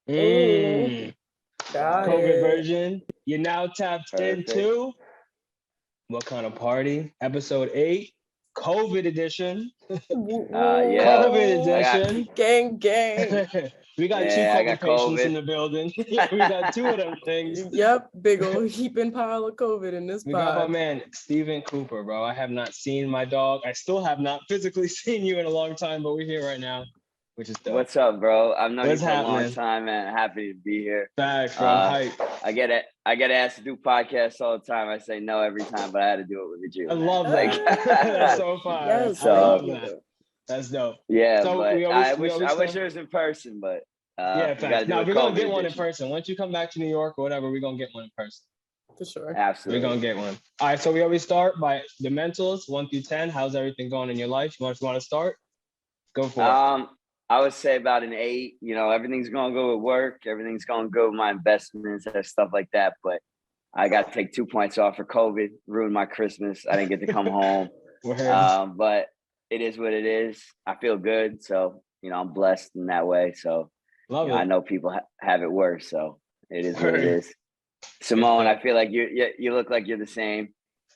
Ooh, Mm. got COVID it. version. You're now tapped Perfect. into What Kind of Party? Episode 8, COVID edition. Woo, Yeah. COVID I woo. got edition. Gang, gang. We got two yeah, I COVID got patients in COVID. the building. We got two of them things. Yep, big old heaping pile of COVID in this We got my pod. man Steven Cooper, bro. I have not seen my dog. I still have not physically seen you in a long time, but we're here right now, which is dope. What's up, bro? I've known you What's for a long happening? time, man. Happy to be here. Facts, bro. I'm hyped. I get asked to do podcasts all the time. I say no every time, but I had to do it with you. I love Like, that. That's so fire. Yes, I thank love so that. you. That's dope. yeah, So but we always I wish start. it was in person, but Yeah, we got facts. to do Now a we're gonna COVID get one in edition. person. Once you come back to New York or whatever, we're gonna get one in person. For sure. We're gonna Absolutely. get one. All right. So we always start by the mentals, 1 through 10. How's everything going in your life? You want to start? Go for it. I would say about an 8. You know, everything's going to go with work. Everything's going to go with my investments and stuff like that. But I got to take 2 points off for COVID. Ruined my Christmas. I didn't get to come home. But it is what it is. I feel good. So, you know, I'm blessed in that way. So, Love I it. know people have it worse. So it is what it Word. is. Simone, I feel like you look like you're the same,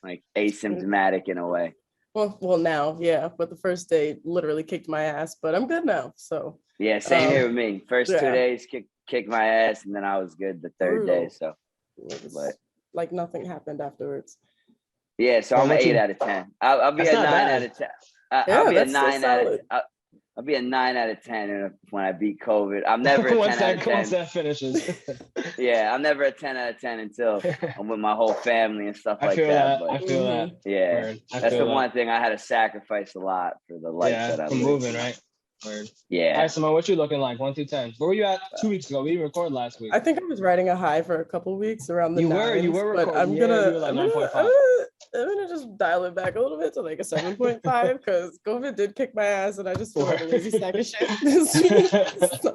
like asymptomatic in a way. Well, now, yeah. But the first day literally kicked my ass, but I'm good now. So Yeah, same here with me. First 2 yeah. days kicked my ass, and then I was good the third day. Brutal. So, It was but like nothing happened afterwards. yeah, so Bro, I'm an what 8 you- out of 10. I'll be That's a not 9 bad. out of 10. I'll Yeah, be a that's still 9 out of. solid. I'll be a 9 out of 10 when I beat COVID. I'm never a once 10 out of 10. that finishes. Yeah, I'm never a 10 out of 10 until I'm with my whole family and stuff I like feel that. that. I But feel that. yeah, Word. I that's feel the that. one thing I had to sacrifice a lot for the life Yeah, that I from live. moving, You know? right? Word. All Yeah. right, Simone, what you looking like? 1 through 10. Where were you at 2 weeks ago? We didn't record last week. I think I was riding a high for a couple weeks around the You nines, were but recording. Yeah, you were like 9.5. I'm gonna just dial it back a little bit to like a 7.5 because COVID did kick my ass and I just feel like a lazy sack of shit this week. So,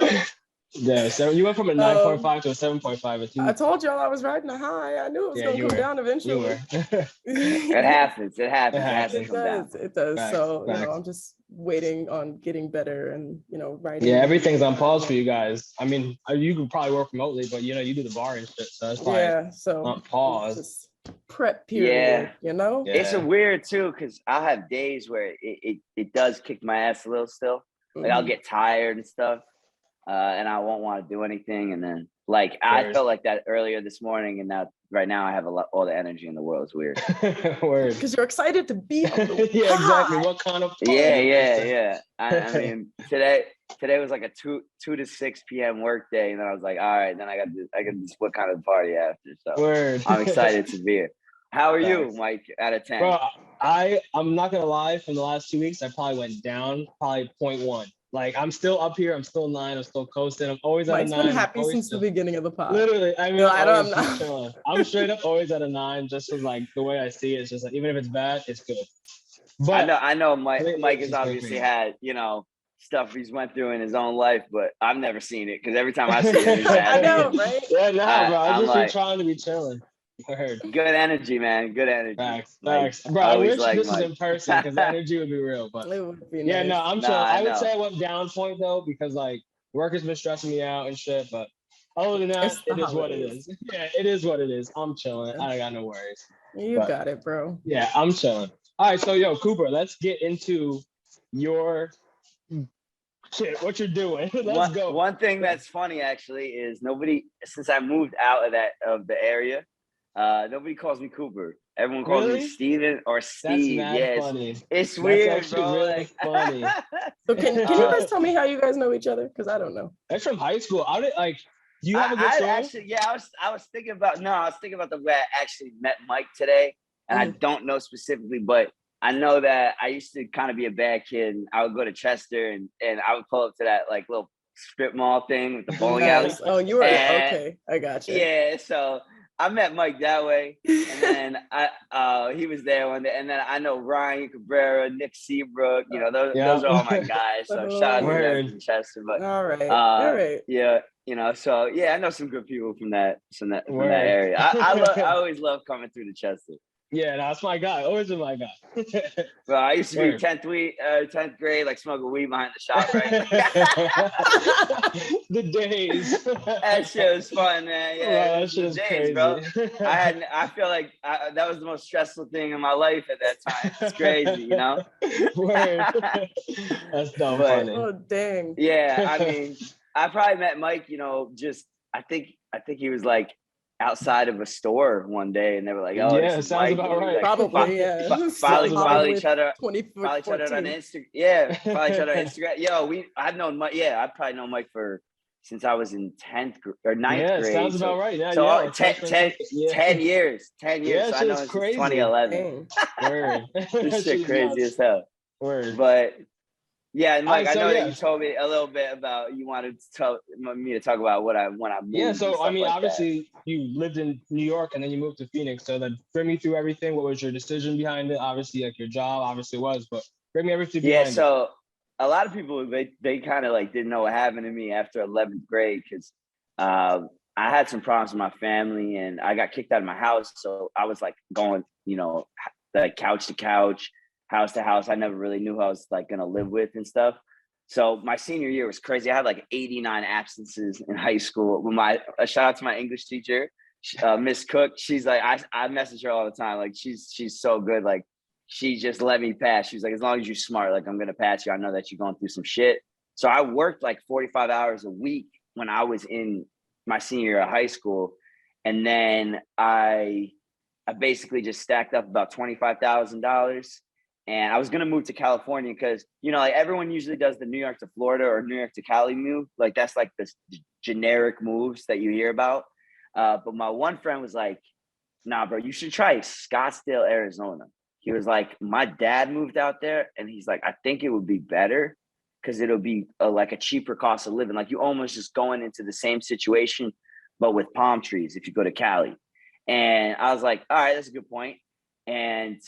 Yeah, so you went from a 9.5 to a 7.5 in 2 I weeks. told y'all I was riding a high. I knew it was Yeah, gonna you come were. down eventually. You were. It happens. It happens. It has to It come down. does. It does. Facts, So, facts. I'm just waiting on getting better and, writing. Yeah, everything's on pause for you guys. I mean, you could probably work remotely, but you do the bar and shit, so that's probably so on pause. just prep period, Yeah. Yeah. It's a weird too, because I have days where it does kick my ass a little still. Like I'll get tired and stuff, and I won't want to do anything. And then like I felt like that earlier this morning, and now right now I have all the energy in the world. It's weird. Word. Because you're excited to be on the Yeah, exactly. pod. What kind of party? Yeah. I mean, today was like a 2 to 6 p.m. work day, and then I was like, all right, then I got this what kind of party after. So Word. I'm excited to be here. How are you, Thanks. Mike? Out of 10, Bro, I'm not gonna lie. From the last 2 weeks, I probably went down, probably 0.1. Like I'm still up here. I'm still 9. I'm still coasting. I'm always at a Mike's 9. been happy since the beginning of the pod. Literally, I mean, No, I'm always I'm chilling. I'm straight up always at a 9, just from like the way I see it. It's just like even if it's bad, it's good. But I know. Mike has just obviously crazy. had stuff he's went through in his own life, but I've never seen it because every time I see it, it's I bad. know, right? Yeah, nah, bro. I I'm just like, be trying to be chilling. Word. good energy, man. Good energy. Facts, Like, facts. Bro, I always wish like this was Mike. in person because the energy would be real. But It would be yeah, nice. no, I'm Nah, chilling. I I would know. say I went down point though because like work has been stressing me out and shit. But other than that, It's the it is what it holidays. is. Yeah, it is what it is. I'm chilling. I got no worries. You But got it, bro. yeah, I'm chilling. All right, so yo, Cooper, let's get into your shit. What you're doing? Let's go. One thing that's funny actually is nobody since I moved out of the area, nobody calls me Cooper. Everyone calls me Really? Steven or That's Steve. mad Yes, funny. it's That's weird, actually bro. really Like, funny. So can you guys tell me how you guys know each other? Because I don't know. That's from high school. I did like. Do you have a good I story? actually, yeah, I was thinking about the way I actually met Mike today, and I don't know specifically, but I know that I used to kind of be a bad kid, and I would go to Chester, and I would pull up to that like little strip mall thing with the bowling alley. Nice. Oh, you were okay. I got you. Yeah, so I met Mike that way, and then he was there one day, and then I know Ryan Cabrera, Nick Seabrook, those are all my guys. So shout out to them from Chester. But all right. yeah, so yeah, I know some good people from that area. I always love coming through to Chester. Yeah, that's my guy. Always been my guy. Bro, I used to be Word. 10th grade, like smoking weed behind the shop, right? The days. That shit was fun, man. Bro, Yeah, that those shit were is the days, crazy. bro. I feel like that was the most stressful thing in my life at that time. It's crazy, you know? Word. That's dumb But funny. Oh dang. yeah, I mean, I probably met Mike, you know, just I think he was like outside of a store one day and they were like, oh, this Yeah, is sounds Mike. about And we right. like Probably, yeah. Sounds about follow Probably each other. Follow each other on 2014. Instagram. Yeah, follow each other on Instagram. Yo, I've known Mike. Yeah, I've probably known Mike since I was in 10th or 9th Yeah, grade. sounds about right. Yeah, So yeah. Like 10, freshman, 10, yeah. 10 years. 10 years. Yeah, So I shit know is him since crazy. 2011. Dang. Word. This That shit is crazy nuts. as hell. Word. But yeah, and All Mike, right, I so know that yeah. you told me a little bit about you wanted to tell me to talk about when I moved Yeah, and so I stuff mean, like that. obviously you lived in New York and then you moved to Phoenix. So then bring me through everything. What was your decision behind it? Obviously, like your job, obviously was, but bring me everything Yeah, behind it. so a lot of people they kind of like didn't know what happened to me after 11th grade because I had some problems with my family and I got kicked out of my house. So I was like going, you know, like couch to couch, house to house. I never really knew who I was like gonna live with and stuff. So my senior year was crazy. I had like 89 absences in high school. When a shout out to my English teacher, Miss Cook. She's like I message her all the time. Like she's so good. Like she just let me pass. She's like, as long as you're smart, like I'm gonna pass you. I know that you're going through some shit. So I worked like 45 hours a week when I was in my senior year of high school, and then I basically just stacked up about $25,000, and I was gonna move to California because you know, like everyone usually does the New York to Florida or New York to Cali move. Like that's like the generic moves that you hear about. But my one friend was like, "Nah, bro, you should try Scottsdale, Arizona." He was like, "My dad moved out there, and he's like, I think it would be better because it'll be like a cheaper cost of living. Like you almost just going into the same situation, but with palm trees if you go to Cali." And I was like, all right, that's a good point. And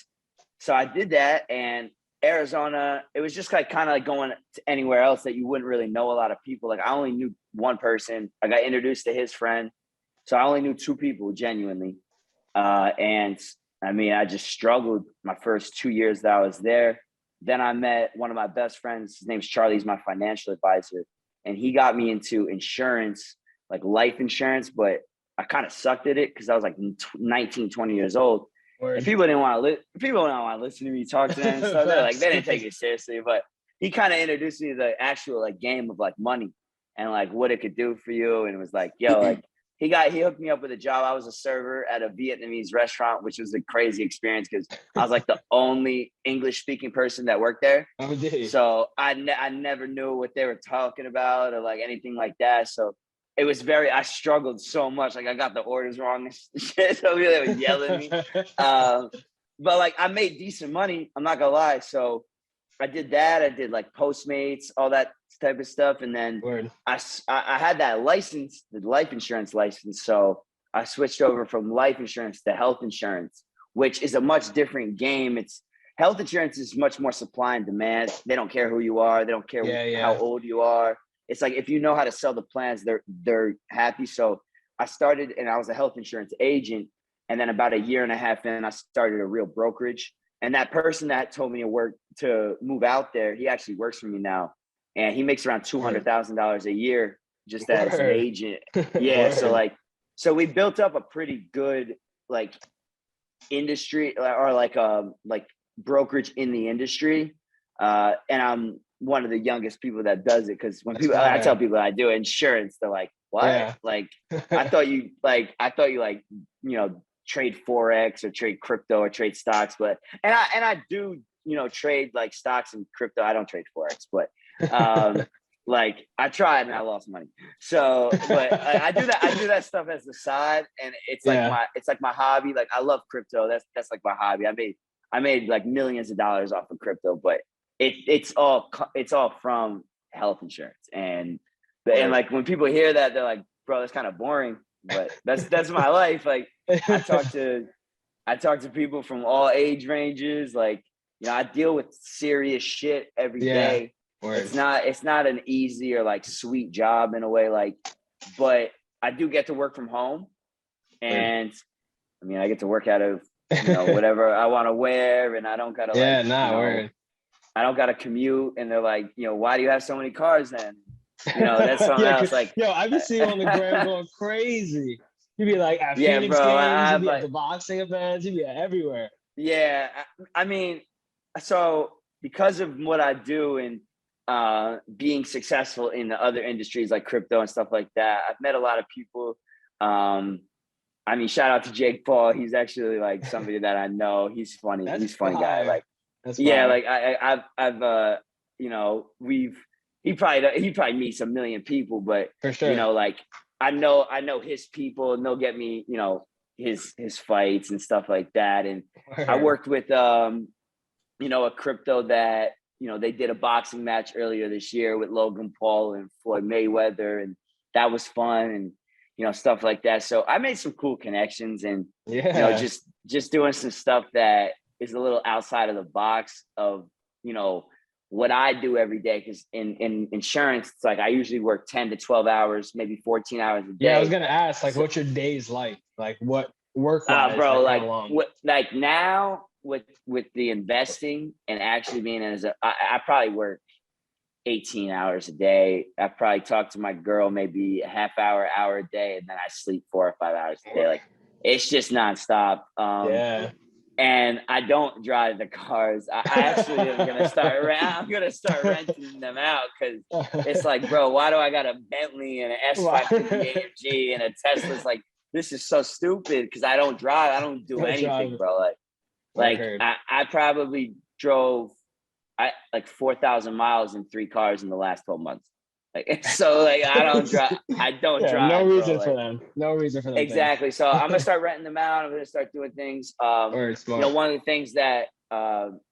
so I did that. And Arizona, it was just like kind of like going to anywhere else that you wouldn't really know a lot of people. Like I only knew one person. I got introduced to his friend. So I only knew two people genuinely. And I mean, I just struggled my first 2 years that I was there. Then I met one of my best friends. His name's Charlie. He's my financial advisor. And he got me into insurance, like life insurance, but I kind of sucked at it because I was like 19, 20 years old. Word. And people didn't want to listen to me talk to them. So they're like, they didn't take it seriously. But he kind of introduced me to the actual like game of like money and like what it could do for you. And it was like, yo, like he hooked me up with a job. I was a server at a Vietnamese restaurant, which was a crazy experience because I was like the only English speaking person that worked there. Oh, dude. So I never knew what they were talking about or like anything like that. So it was I struggled so much. Like I got the orders wrong and shit. So they would yell at me. But like I made decent money. I'm not gonna lie. So I did that. I did like Postmates, all that type of stuff. And then I had that license, the life insurance license. So I switched over from life insurance to health insurance, which is a much different game. Health insurance is much more supply and demand. They don't care who you are. They don't care how old you are. It's like, if you know how to sell the plans, they're happy. So I started and I was a health insurance agent. And then about a year and a half in, I started a real brokerage. And that person that told me to move out there, he actually works for me now. And he makes around $200,000 a year just as an agent. Yeah. So we built up a pretty good like industry or like brokerage in the industry. And I'm one of the youngest people that does it because when I tell people I do insurance, they're like, what? Yeah. Like I thought you trade Forex or trade crypto or trade stocks, but and I do, trade like stocks and crypto. I don't trade Forex, but like I tried and I lost money. So, but I do that stuff as the side, and it's like my hobby. Like I love crypto. That's like my hobby. I made like millions of dollars off of crypto, but it's all from health insurance. And like when people hear that, they're like, bro, that's kind of boring, but that's my life. Like I talk to people from all age ranges. Like, I deal with serious shit every day. It's not an easy or like sweet job in a way, like, but I do get to work from home. And I mean, I get to work out of whatever I want to wear, and I don't gotta word. I don't gotta commute. And they're like, why do you have so many cars then? That's something Yeah, else. Like, I be seeing you on the gram going crazy. You be like at yeah, Phoenix bro. games, you be at the boxing events, you be everywhere. Yeah, I mean, so because of what I do and being successful in the other industries like crypto and stuff like that, I've met a lot of people. I mean, shout out to Jake Paul. He's actually like somebody that I know. He's funny. He's a funny guy. Like, yeah, like I've he probably meets a million people, but for sure, like I know his people, and they'll get me, his fights and stuff like that. And I worked with a crypto that they did a boxing match earlier this year with Logan Paul and Floyd Mayweather, and that was fun, and stuff like that. So I made some cool connections, and just doing some stuff that is a little outside of the box of what I do every day. Because in insurance, it's like I usually work 10 to 12 hours, maybe 14 hours a day. Yeah, I was gonna ask, like, what's your days like? Like, what work-wise? Bro, like how long? Like now with the investing and actually being I probably work 18 hours a day. I probably talk to my girl maybe a half hour a day, and then I sleep 4 or 5 hours a day. Like, it's just nonstop. And I don't drive the cars. I actually am gonna start renting them out, because it's like, bro, why do I got a Bentley and an S550 AMG and a Tesla? It's like, this is so stupid, because I don't drive. I don't do anything, bro. Like I probably drove like 4,000 miles in 3 cars in the last 12 months. Like, so like I don't drive. No reason for them. No reason for them. Exactly. So I'm gonna start renting them out. I'm gonna start doing things. One of the things that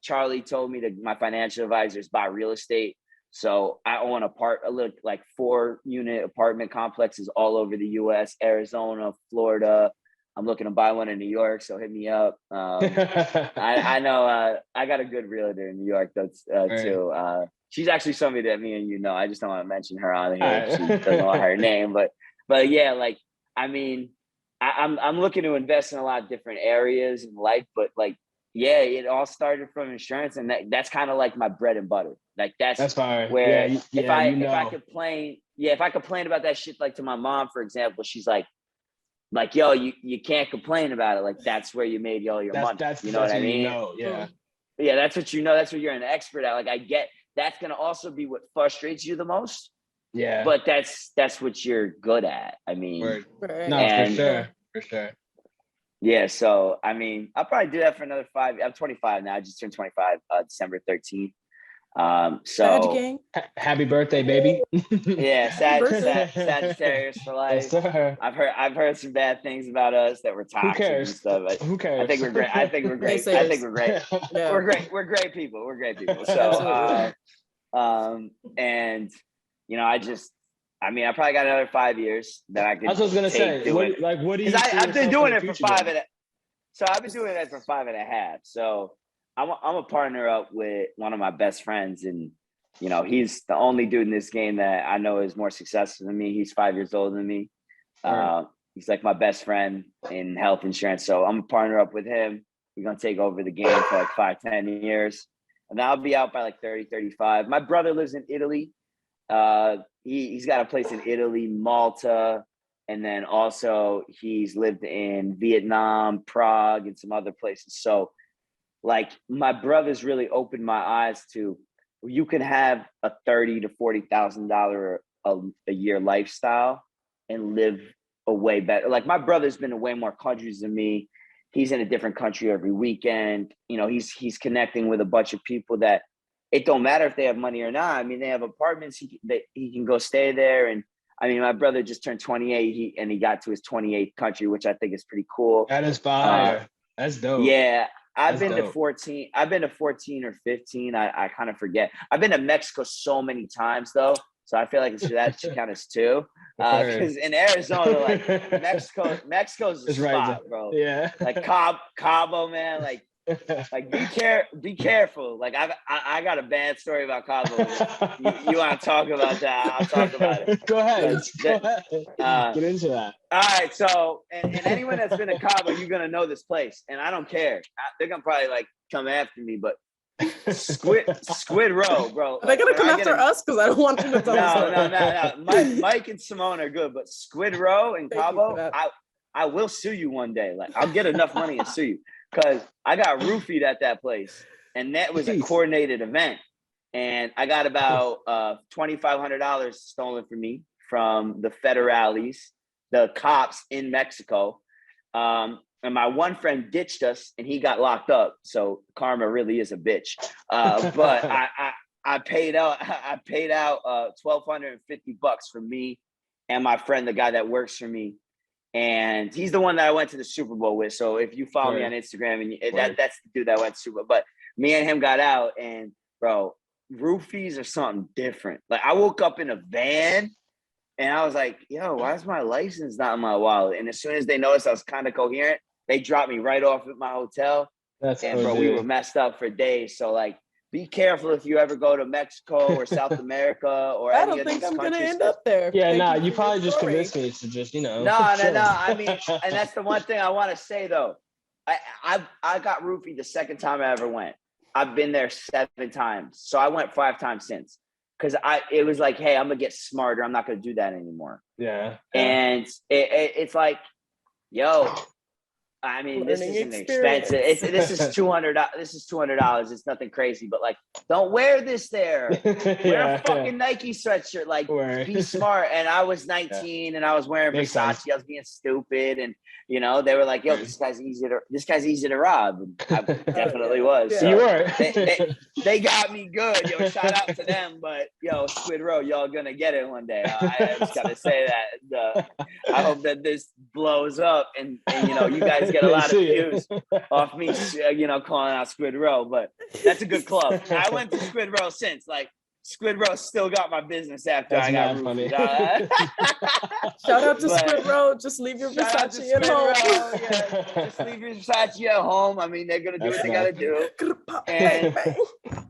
Charlie told me, that my financial advisor, is buy real estate. So I own a little like 4-unit apartment complexes all over the U.S., Arizona, Florida. I'm looking to buy one in New York, so hit me up. I know I got a good realtor in New York that's too. She's actually somebody that me and I just don't want to mention her on here. She doesn't want her name, but yeah, like, I mean, I'm looking to invest in a lot of different areas in life, but like, yeah, it all started from insurance, and that's kind of like my bread and butter. Like that's fire. Where if I complain about that shit, like to my mom, for example, she's like, yo, you can't complain about it. Like, that's where you made all your money. You know what I mean? Yeah. Yeah, that's what you know. That's what you're an expert at. Like, I get that's gonna also be what frustrates you the most. Yeah. But that's what you're good at. I mean, for sure. Yeah. So I mean, I'll probably do that for another 5. I'm 25 now. I just turned 25 December 13th. So happy birthday, baby. Yeah, Sagittarius for life. Yes, I've heard some bad things about us, that we're toxic and stuff. Who cares? I think we're great. I think we're great. Yeah. We're great. We're great people. So and I mean, I probably got another 5 years that I could. That's what I was gonna say. What do you? I've been doing it for 5 and so I've been doing it for 5.5. So I'm a partner up with one of my best friends, and he's the only dude in this game that I know is more successful than me. He's 5 years older than me. He's like my best friend in health insurance. So I'm a partner up with him. We're gonna take over the game for like 5-10 years, and I'll be out by like 30-35. My brother lives in Italy. He's got a place in Italy, Malta, and then also he's lived in Vietnam, Prague, and some other places. So like, my brother's really opened my eyes to, you can have a $30,000 to $40,000 a year lifestyle and live a way better. Like, my brother's been to way more countries than me. He's in a different country every weekend. He's connecting with a bunch of people that it don't matter if they have money or not. I mean, they have apartments. He can go stay there. And I mean, my brother just turned 28. He got to his 28th country, which I think is pretty cool. That is fire. That's dope. Yeah. I've been to 14 or 15. I kind of forget. I've been to Mexico so many times though. So I feel like that should count as 2. Because in Arizona, like Mexico's a spot, bro. Yeah. Like Cabo, man. Like Like, be careful. Like, I got a bad story about Cabo. You want to talk about that? I'll talk about it. Go ahead. Get into that. All right. So, and anyone that's been to Cabo, you're gonna know this place, and I don't care. They're gonna probably like come after me, but Squid Row, bro. Are they gonna come after us? Because I don't want them to tell us. No. Mike and Simone are good, but Squid Row and Cabo, I will sue you one day. Like, I'll get enough money and sue you, because I got roofied at that place, and that was a coordinated event, and I got about $2,500 stolen from me from the federales, the cops in Mexico. And my one friend ditched us, and he got locked up. So karma really is a bitch. But I paid out $1,250 for me and my friend, the guy that works for me, and he's the one that I went to the Super Bowl with. So if you follow me on Instagram, and that's the dude that went to Super Bowl. But me and him got out, and bro, roofies are something different. Like, I woke up in a van. And I was like, yo, why is my license not in my wallet? And as soon as they noticed I was kind of coherent, they dropped me right off at my hotel. Bro, we were messed up for days. So, like, be careful if you ever go to Mexico or South America or any of these countries. I don't think I'm gonna end up there. Yeah, you probably just convinced me to just, No. I mean, and that's the one thing I want to say though. I got roofied the second time I ever went. I've been there 7 times, so I went 5 times since. Because it was like, hey, I'm gonna get smarter. I'm not gonna do that anymore. Yeah. And it's like, yo, I mean, this isn't expensive. This is $200. This is $200. It's nothing crazy, but like, don't wear this there. Wear a fucking Nike sweatshirt. Like, be smart. And I was 19 and I was wearing Versace. I was being stupid, and they were like, yo, this guy's easy to rob. And I definitely was. Yeah. So you were. they got me good. Yo, shout out to them. But yo, Squid Row, y'all gonna get it one day. I just gotta say that. I hope that this blows up, and you guys get a lot of views off me, calling out Squid Row. But that's a good club. I went to Squid Row since. Like, Squid Row still got my business after I got funny. Shout out to Squid Row. Just leave your Versace at home. Just leave your Versace at home. I mean, they're gonna do what they gotta do. And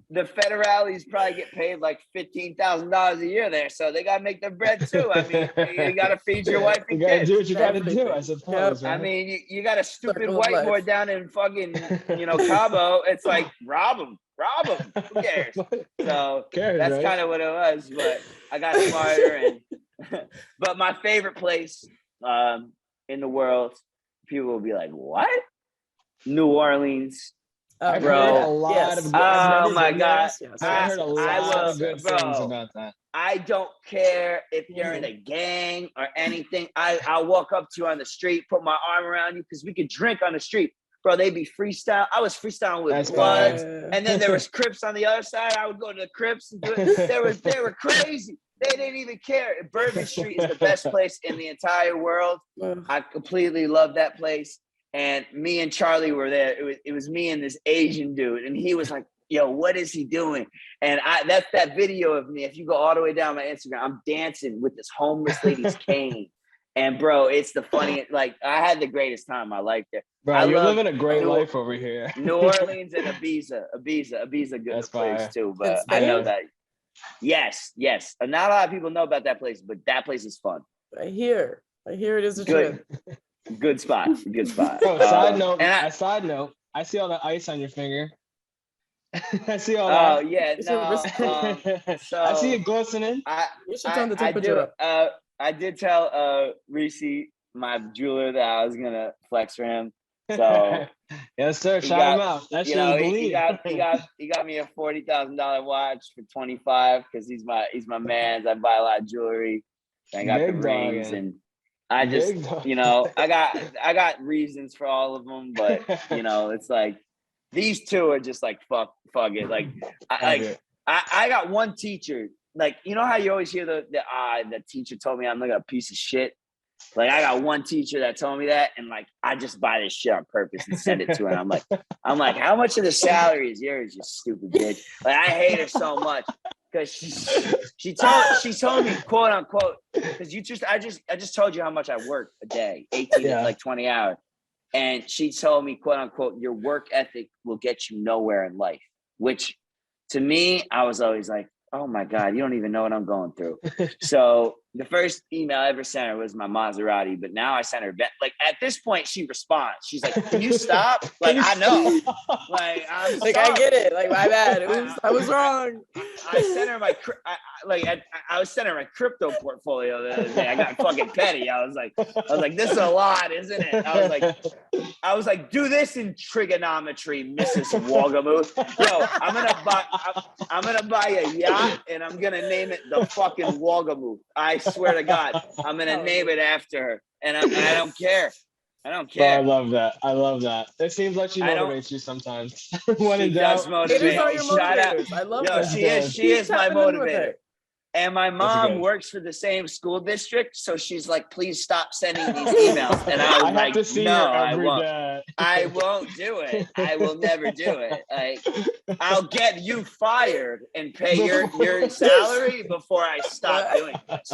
the federales probably get paid like $15,000 a year there, so they gotta make their bread too. I mean, you gotta feed your wife and kids. Do what you gotta do, I suppose. I mean, you got a stupid white boy down in fucking Cabo. It's like, rob him. Who cares? So that's kind of what it was. But I got smarter. But my favorite place in the world, people will be like, "What?" New Orleans. I've heard a lot of good oh my god! Yes. I heard a lot of good things about that. I don't care if you're in a gang or anything. I'll walk up to you on the street, put my arm around you, because we could drink on the street. Bro, they be freestyle. I was freestyling with Bloods, and then there was Crips on the other side. I would go to the Crips and do it. They were crazy. They didn't even care. Bourbon Street is the best place in the entire world. I completely love that place. And me and Charlie were there. It was me and this Asian dude, and he was like, yo, what is he doing? And that's that video of me. If you go all the way down my Instagram, I'm dancing with this homeless lady's cane. And bro, it's the funniest. Like, I had the greatest time of my life there. Bro, you're living a great life over here. New Orleans and Ibiza, good place too. But I know that. Yes. And not a lot of people know about that place, but that place is fun. I hear it is a trip. Good spot. Oh, side note, I see all the ice on your finger. I see all that. Oh yeah, no. So I see it glistening. You should turn the temperature up. I did tell Reese, my jeweler, that I was gonna flex for him. So yes, sir. Shout him out. That shit is he got me a $40,000 watch for 25 because he's my man. I buy a lot of jewelry. I got the rings, and I just I got reasons for all of them, but it's like these two are just like fuck it. Like I got one teacher. Like, you know how you always hear the teacher told me I'm like a piece of shit? Like, I got one teacher that told me that, and like, I just buy this shit on purpose and send it to her. I'm like, how much of the salary is yours, you stupid bitch? Like, I hate her so much because she told me, quote unquote, because I just told you how much I work a day, 18 to like 20 hours. And she told me, quote unquote, your work ethic will get you nowhere in life, which to me, I was always like, oh my God, you don't even know what I'm going through. So the first email I ever sent her was my Maserati, but now I sent her, like at this point, she responds. She's like, can you stop? Like, I know. Like, I'm like, sorry. I get it. Like, my bad. I was wrong. I sent her my, I was sending her my crypto portfolio the other day. I got fucking petty. I was like, this is a lot, isn't it? I was like, do this in trigonometry, Mrs. Wagamuth. Yo, I'm gonna buy a yacht and I'm gonna name it the fucking Wagamuth. I swear to God, I'm gonna name it after her, and I don't care. I don't care. I love that. I love that. It seems like she motivates you sometimes. When in doubt, does motivate. Haters are your Shout out. motivators. I love Yo, that. she is my motivator. And my mom good. works for the same school district, so she's like, "Please stop sending these emails." And I was have to see her every day. I won't do it. I will never do it. Like, I'll get you fired and pay your salary before I stop doing this.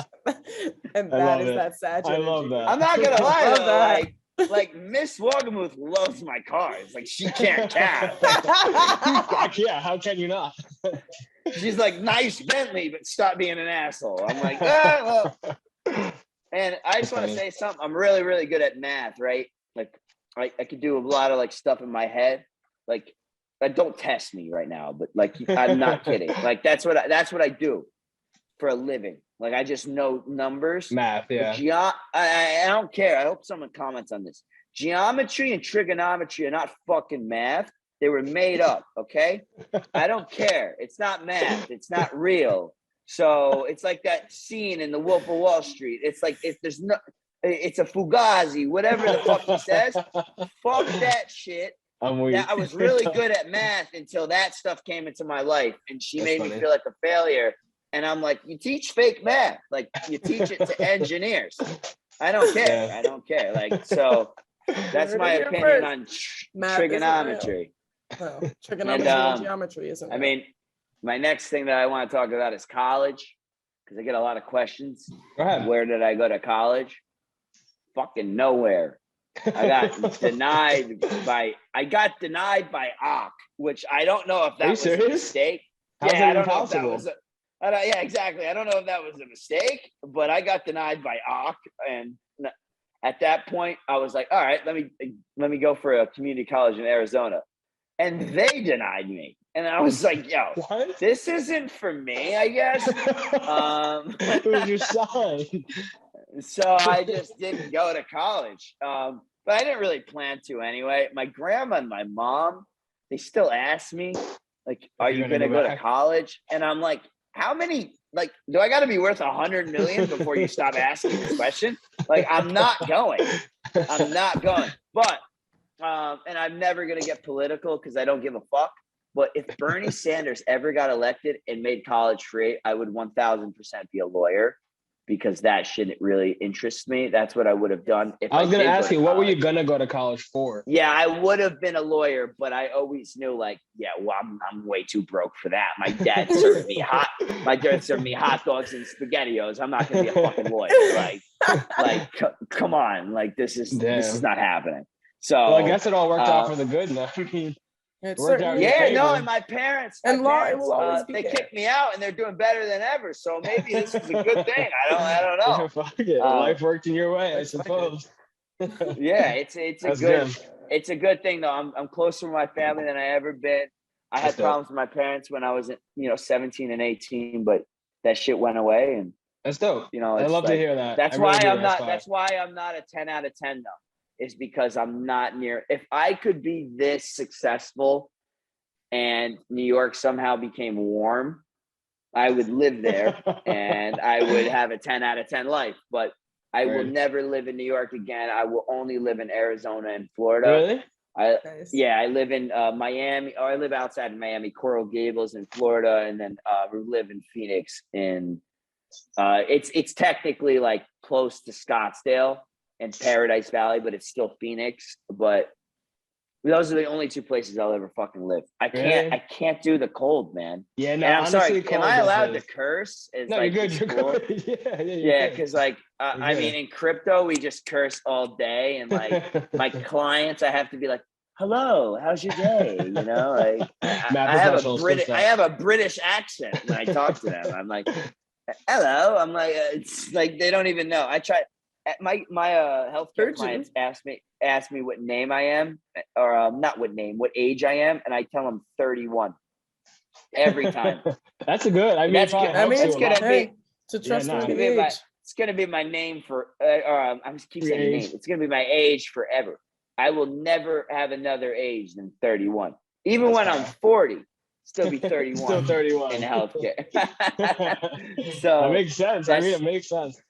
And that is that sad. I love that. I'm not gonna lie though, like Miss Wagamuth loves my cars. Like, she can't cap. Yeah, how can you not? She's like, nice Bentley, but stop being an asshole. I'm like, well. And I just want to say something. I'm really, really good at math, right? Like, I could do a lot of like stuff in my head. Like, don't test me right now, but like, I'm not kidding. Like, that's what I do for a living. Like, I just know numbers. Math, yeah. I don't care. I hope someone comments on this. Geometry and trigonometry are not fucking math. They were made up, okay? I don't care. It's not math. It's not real. So it's like that scene in The Wolf of Wall Street. It's like, if there's no, it's a fugazi, whatever the fuck he says. Fuck that shit. I was really good at math until that stuff came into my life, and she made me feel like a failure. And I'm like, you teach fake math. Like, you teach it to engineers. I don't care. I don't care. Like, so that's my opinion on trigonometry. Well, trigonometry and geometry isn't. I mean, my next thing that I want to talk about is college, because I get a lot of questions. Go ahead. Where did I go to college? Fucking nowhere. I got denied by OC, which I don't know if that was a mistake. How's I don't possible? know if that was yeah, exactly. I don't know if that was a mistake, but I got denied by OC, and at that point, I was like, all right, let me go for a community college in Arizona. And they denied me. And I was like, yo, this isn't for me, I guess. It was your son. So I just didn't go to college. But I didn't really plan to anyway. My grandma and my mom, they still ask me, like, are you going to go to college? And I'm like, how many, like, do I got to be worth 100 million before you stop asking this question? Like, I'm not going. But and I'm never going to get political because I don't give a fuck. But if Bernie Sanders ever got elected and made college free, I would 1000% be a lawyer, because that shit really interests me. That's what I would have done. If I was going to ask you, what were you going to go to college for? Yeah, I would have been a lawyer, but I always knew, like, I'm way too broke for that. My dad served me hot dogs and SpaghettiOs. I'm not going to be a fucking lawyer. Come on. Like, this is not happening. So, well, I guess it all worked out for the good enough. And my parents, they kicked me out, and they're doing better than ever. So maybe this is a good thing. I don't know. Fuck it. Life worked in your way, I suppose. Yeah, it's a good thing though. I'm closer to my family than I ever been. I had problems with my parents when I was 17 and 18, but that shit went away, and that's dope. I love to hear that. That's why I'm not a 10 out of 10 though. Is because I'm not near. If I could be this successful and New York somehow became warm, I would live there and I would have a 10 out of 10 life. But I will never live in New York again. I will only live in Arizona and Florida. Really? I live in Miami, or I live outside of Miami, Coral Gables in Florida, and then we live in Phoenix. It's technically like close to Scottsdale and Paradise Valley, but it's still Phoenix. But Those are the only two places I'll ever fucking live. Really? I can't do the cold, man. Yeah, no, And I'm honestly, sorry, am cold I is allowed to curse? Is No, you're like good. this You're cool? good. Yeah, you're Yeah, good. because like You're I good. mean, in crypto, we just curse all day, and like my clients, I have to be like, "Hello, how's your day?" You know, like Mad I have a professional skill I set. have a British accent when I talk to them. I'm like, "Hello," I'm like, it's like they don't even know. I try. My healthcare clients ask me what name I am, or not what name, what age I am, and I tell them 31 every time. That's a good. I mean, it probably helps you a lot. It's a trustworthy age. It's gonna be my name for. I keep saying name. It's gonna be my age forever. I will never have another age than 31. Even when I'm 40, still be 31. Still 31 in healthcare. So that makes sense. I mean, it makes sense.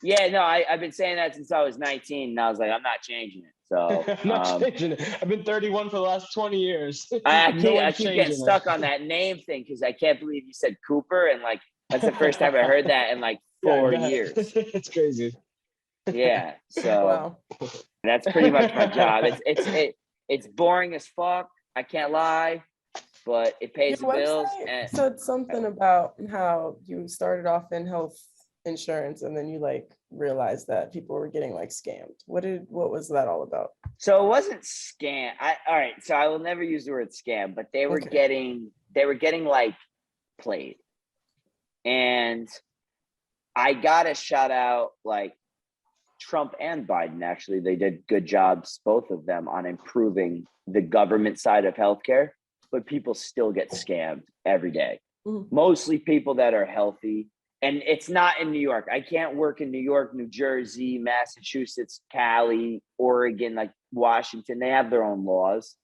Yeah, no, I've been saying that since I was 19, and I was like, I'm not changing it. So I'm not changing it. I've been 31 for the last 20 years. I keep getting stuck on that name thing because I can't believe you said Cooper, and like that's the first time I heard that in like 4 years. It's crazy. Yeah, so wow. That's pretty much my job. It's boring as fuck. I can't lie, but it pays the bills. And said something about how you started off in health insurance and then you like realized that people were getting like scammed. What was that all about? So it wasn't scam. All right. So I will never use the word scam, but they were getting like played, and I gotta shout out like Trump and Biden. Actually, they did good jobs, both of them, on improving the government side of healthcare, but people still get scammed every day. Mm-hmm. Mostly people that are healthy. And it's not in New York. I can't work in New York, New Jersey, Massachusetts, Cali, Oregon, like Washington. They have their own laws.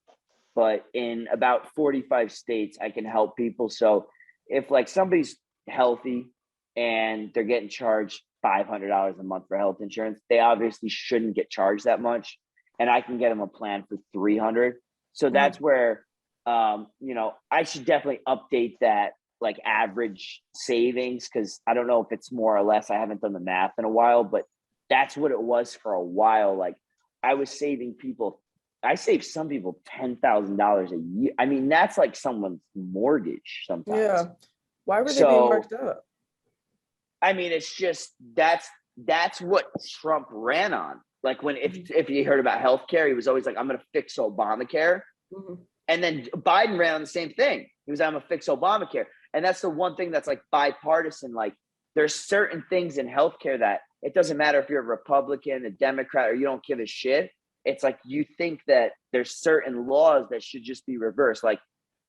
But in about 45 states, I can help people. So if like somebody's healthy and they're getting charged $500 a month for health insurance, they obviously shouldn't get charged that much. And I can get them a plan for $300. So that's where, I should definitely update that like average savings, because I don't know if it's more or less. I haven't done the math in a while, but that's what it was for a while. Like I was saving people. I saved some people $10,000 a year. I mean, that's like someone's mortgage sometimes. Yeah. Why were they being marked up? I mean, it's just that's what Trump ran on. Like when if you heard about healthcare, he was always like, I'm going to fix Obamacare. Mm-hmm. And then Biden ran on the same thing. He was, I'm going to fix Obamacare. And that's the one thing that's like bipartisan. Like there's certain things in healthcare that it doesn't matter if you're a Republican, a Democrat, or you don't give a shit. It's like you think that there's certain laws that should just be reversed. Like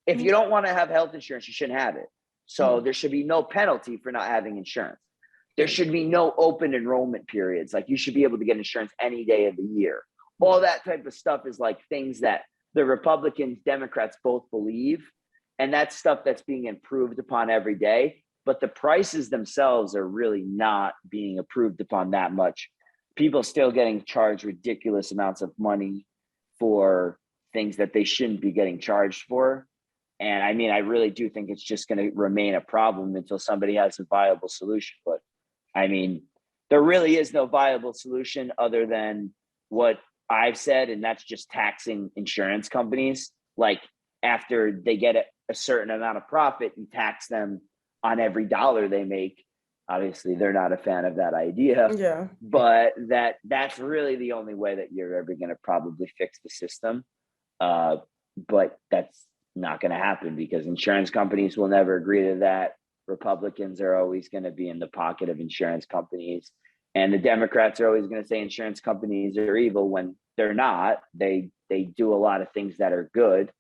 if you don't want to have health insurance, you shouldn't have it. So there should be no penalty for not having insurance. There should be no open enrollment periods. Like you should be able to get insurance any day of the year. All that type of stuff is like things that the Republicans, Democrats both believe. And that's stuff that's being improved upon every day. But the prices themselves are really not being approved upon that much. People still getting charged ridiculous amounts of money for things that they shouldn't be getting charged for. And I mean, I really do think it's just going to remain a problem until somebody has a viable solution. But I mean, there really is no viable solution other than what I've said, and that's just taxing insurance companies. Like after they get a certain amount of profit, you tax them on every dollar they make. Obviously, they're not a fan of that idea. Yeah. But that's really the only way that you're ever going to probably fix the system. But that's not going to happen because insurance companies will never agree to that. Republicans are always going to be in the pocket of insurance companies. And the Democrats are always going to say insurance companies are evil when they're not. They do a lot of things that are good,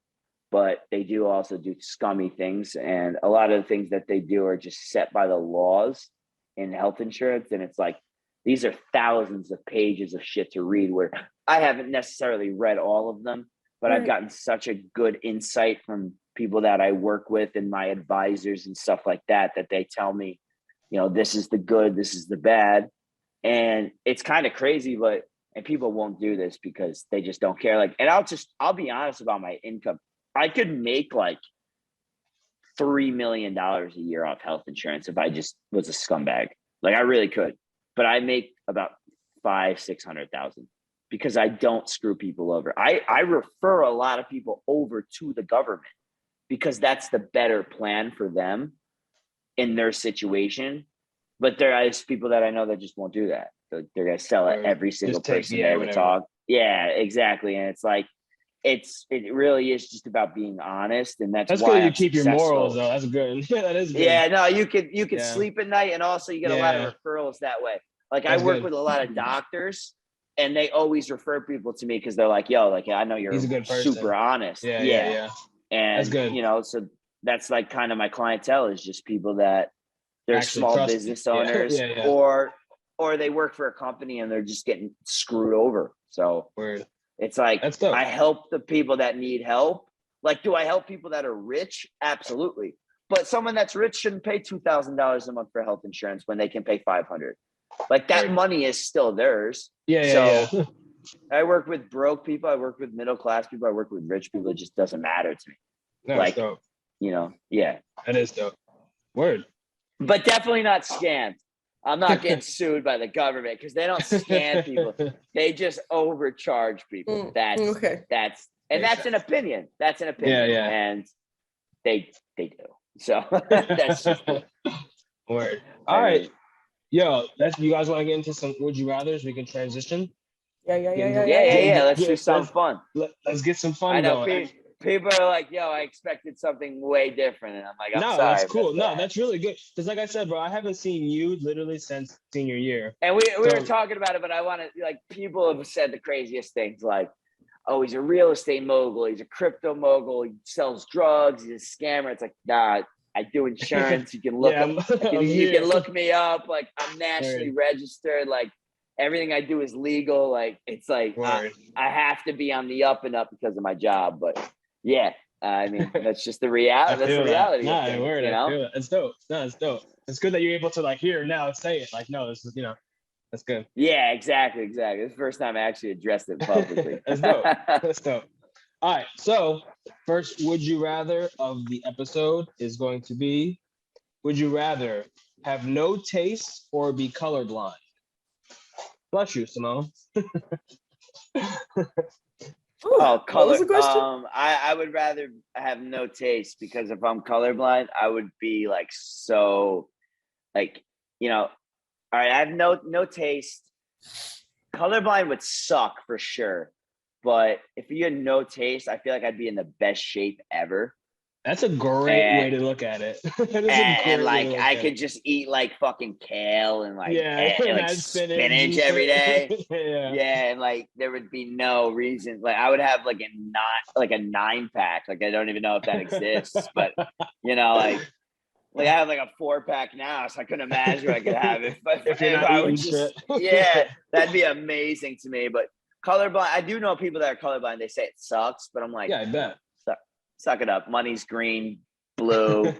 but they do also do scummy things. And a lot of the things that they do are just set by the laws in health insurance. And it's like, these are thousands of pages of shit to read where I haven't necessarily read all of them, but I've gotten such a good insight from people that I work with and my advisors and stuff like that, that they tell me, this is the good, this is the bad. And it's kind of crazy, and people won't do this because they just don't care. Like, and I'll be honest about my income. I could make like $3 million a year off health insurance if I just was a scumbag. Like I really could, but I make about 500,000-600,000. because I don't screw people over. I refer a lot of people over to the government because that's the better plan for them in their situation. But there is people that I know that just won't do that. They're going to sell it every single person they ever talk. Yeah, exactly. And it's like, it really is just about being honest. And that's why good. You keep your morals though. That's good. Yeah, that is good. Yeah, no, you could sleep at night, and also you get a lot of referrals that way. Like I work with a lot of doctors, and they always refer people to me because they're like, yo, like, I know you're He's a good person. super honest. Yeah. And that's good. You know, so that's like kind of my clientele is just people that they're actually small business owners or they work for a company and they're just getting screwed over. So it's like, I help the people that need help. Like, do I help people that are rich? Absolutely. But someone that's rich shouldn't pay $2,000 a month for health insurance when they can pay $500. Like that money is still theirs. Yeah. I work with broke people. I work with middle class people. I work with rich people. It just doesn't matter to me. That's dope. You know, yeah. That is dope. Word. But definitely not scammed. I'm not getting sued by the government because they don't scam people. They just overcharge people. That's an opinion. That's an opinion. Yeah. And they do. So that's just word. All right. Yo, you guys want to get into some would you rathers? We can transition. Yeah. Let's do something fun. Let's get some fun. I know going. people are like, yo, I expected something way different. And I'm like, I'm sorry. That's cool. No, that's really good. Because like I said, bro, I haven't seen you literally since senior year. And we were talking about it, but I want to, like, people have said the craziest things like, oh, he's a real estate mogul. He's a crypto mogul. He sells drugs. He's a scammer. It's like, nah, I do insurance. You can look you can look me up. Like, I'm nationally registered. Like, everything I do is legal. Like, it's like, I have to be on the up and up because of my job. But yeah, I mean, that's just the reality. That's the reality. Nah, things, word. You know? I feel it. It's dope. No, it's dope. It's good that you're able to like hear now and say it. Like, no, this is, that's good. Yeah, exactly. It's the first time I actually addressed it publicly. That's dope. That's dope. All right. So first, would you rather of the episode is going to be, would you rather have no taste or be colorblind? Bless you, Simone. Oh, color. What was the question? I would rather have no taste because if I'm colorblind, I would be like so, like, all right. I have no taste. Colorblind would suck for sure, but if you had no taste, I feel like I'd be in the best shape ever. That's a great way to look at it. And like I could just eat like fucking kale and like, spinach every day. And like there would be no reason. Like I would have like a 9-pack. Like I don't even know if that exists, but like I have like a 4-pack now, so I couldn't imagine what I could have if I would just that'd be amazing to me. But colorblind, I do know people that are colorblind. They say it sucks, but I'm like, I bet. Suck it up. Money's green, blue,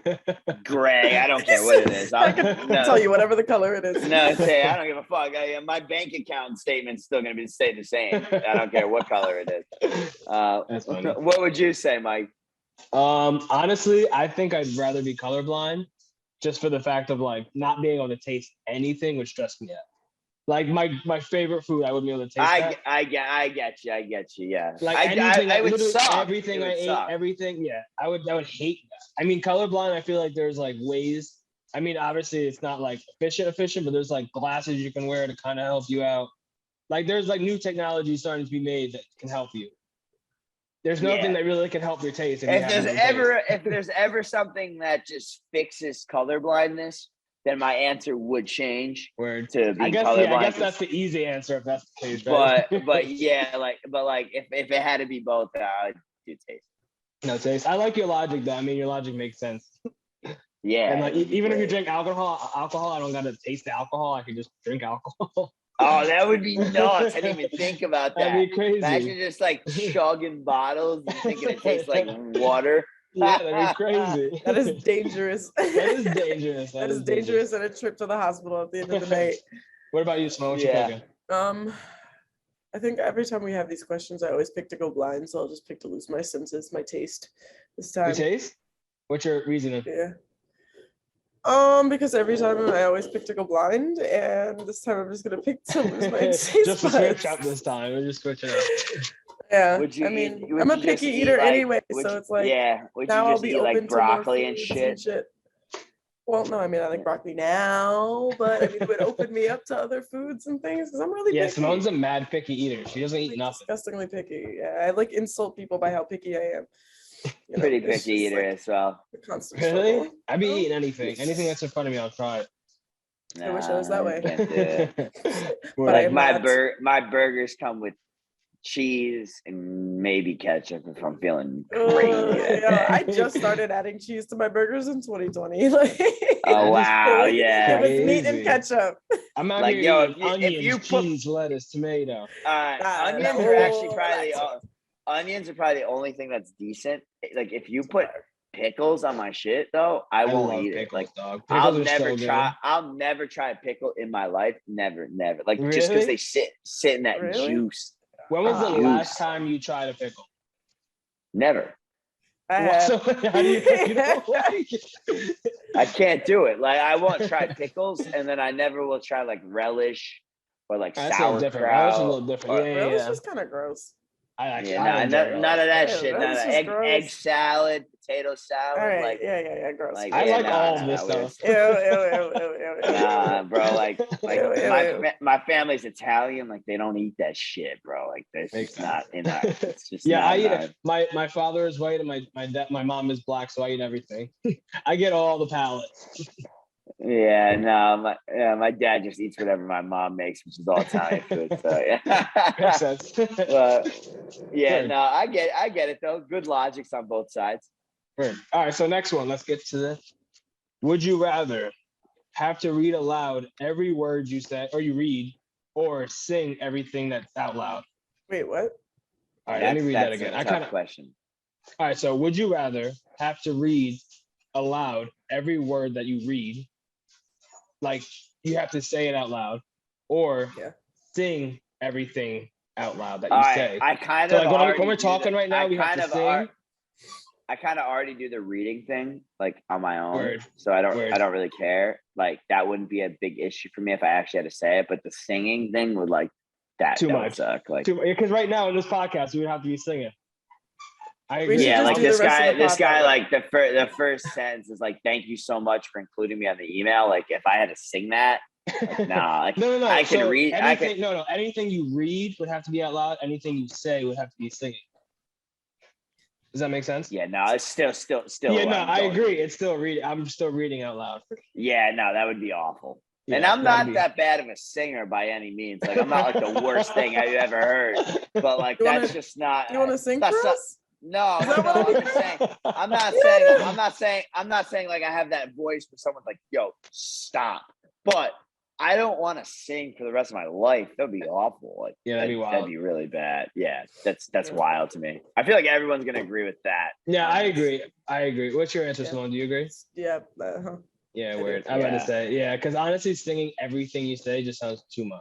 gray. I don't care what it is. I can tell you whatever the color it is. No, I don't give a fuck. My bank account statement's still going to stay the same. I don't care what color it is. That's funny. What would you say, Mike? Honestly, I think I'd rather be colorblind just for the fact of like not being able to taste anything would stress me out. Like my favorite food, I wouldn't be able to taste. I get you. Yeah. Like I would suck. Everything I ate, everything. Yeah, I would hate that. I mean, colorblind. I feel like there's like ways. I mean, obviously it's not like efficient, but there's like glasses you can wear to kind of help you out. Like there's like new technology starting to be made that can help you. There's nothing that really can help your taste. If there's ever something that just fixes colorblindness, then my answer would change to being colorblind. I guess that's the easy answer if that's the case. Right? But if it had to be both, I'd do taste. No taste. I like your logic though. I mean, your logic makes sense. Yeah. And like even if you drink alcohol, I don't gotta taste the alcohol. I can just drink alcohol. Oh, that would be nuts. I didn't even think about that. That'd be crazy. Imagine just like chugging bottles and thinking it tastes like water. Yeah, that'd be crazy. That is dangerous. That is dangerous. That is dangerous and a trip to the hospital at the end of the night. What about you, Smo? What you thinking? I think every time we have these questions, I always pick to go blind, so I'll just pick to lose my senses, my taste this time. Your taste? What's your reasoning? Yeah. Because every time I always pick to go blind, and this time I'm just gonna pick to lose my taste Just to switch buds. up this time. We're just switching up. Yeah, Would you I mean, eat? Would I'm a you just picky eat eater like? anyway, Would so you, it's like yeah? Would you now I'll just be eat like open to more broccoli and foods and shit? shit. Well, no, I mean I like broccoli now, but I mean it would open me up to other foods and things because I'm really Yeah, picky. Simone's a mad picky eater. She doesn't eat Like, nothing. disgustingly picky. Yeah, I like insult people by how picky I am. You know, Pretty it's picky just, eater like, as well. a constant Really? struggle. I'd be Oh, eating anything. Anything that's in front of me, I'll try it. I wish I was that way. Can't do it. But I Like am not. my burgers come with cheese and maybe ketchup if I'm feeling crazy that Yeah, I day. just started adding cheese to my burgers in 2020. Like, Oh That is wow, yeah. it was meat and crazy. ketchup. I'm out Like here yo, eating if you onions, put cheese, lettuce, tomato. onions are actually No, probably that's onions are probably the only thing that's decent. Like if you put pickles on my shit though, I I won't love eat it. pickles, Like dog. Pickles are so good. I'll never try a pickle in my life. Never. Like just because Really? they sit in that Really? juice. When was the Juice. last time you tried a pickle? Never. So how do you don't like it? I can't do it. Like I won't try pickles, and then I never will try like relish or like That's a little different. Relish is a little sauerkraut. different. Or, Yeah, Relish yeah. is kind of gross. I actually, yeah, I enjoy none of that Yeah, shit. None of relish that. is Egg gross. salad, potato salad. All right, Like, yeah, gross. I yeah, like all of this we're- stuff. Ew. Nah, bro. Like Ew. my family's Italian. Like they don't eat that shit, bro. Like that's Makes just not in our. It's just Yeah, not I in eat our. it. My father is white and my mom is black, so I eat everything. I get all the palettes. Yeah, no, my dad just eats whatever my mom makes, which is all Italian food. So yeah. Makes sense. Yeah, Word. no, I get it though. Good logics on both sides. Word. All right, so next one. Let's get to this. Would you rather have to read aloud every word you say or you read, or sing everything that's out loud? Wait, what? All right, let me read that again. A tough question. All right, so would you rather have to read aloud every word that you read, like you have to say it out loud, or sing everything out loud that you say? I kind So of like when we're talking right now, we have to sing. I kind of already do the reading thing like on my own, Word. so I don't Word. really care. Like that wouldn't be a big issue for me if I actually had to say it, but the singing thing would like that Too that much. would suck. Like Because right now in this podcast, we would have to be singing. I We agree. should yeah, just like do the this rest of guy, the pod that way. like the first sentence is like, "Thank you so much for including me on the email." Like if I had to sing that, like, nah, like No. I can So read. anything, no. Anything you read would have to be out loud. Anything you say would have to be singing. Does that make sense? Yeah, no, it's still. Yeah, no, I agree. It's still reading. I'm still reading out loud. Yeah, no, that would be awful. Yeah, and I'm not that bad of a singer by any means. Like I'm not like the worst thing I've ever heard. But like that's just not. You want to sing for us? No, Is that what I'm it just saying. I'm not saying like I have that voice where someone's like, "Yo, stop." But I don't want to sing for the rest of my life. That'd be awful. Like, yeah, that'd be wild. That'd be really bad. Yeah, that's wild to me. I feel like everyone's gonna agree with that. Yeah, I agree. What's your answer, Sloan? Do you agree? Yeah. Yeah, weird. I'm about to say, yeah, because honestly, singing everything you say just sounds too much.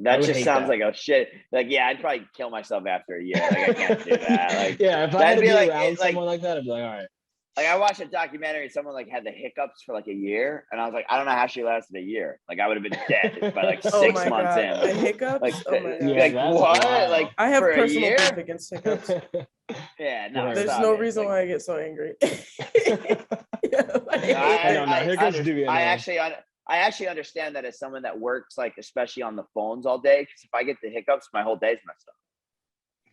That just sounds like a shit. Like, yeah, I'd probably kill myself after a year. Like, I can't do that. Like, yeah, if I had to be around someone like that, I'd be like, all right. Like, I watched a documentary. Someone like had the hiccups for like a year, and I was like, I don't know how she lasted a year. Like, I would have been dead by like 6 months in. The hiccups. Like, oh my God. Like what? Wild. Like I have for personal beef against hiccups. Yeah, no. There's no reason why I get so angry. I don't know. Hiccups do be annoying. I actually understand that as someone that works, like, especially on the phones all day, because if I get the hiccups, my whole day's messed up.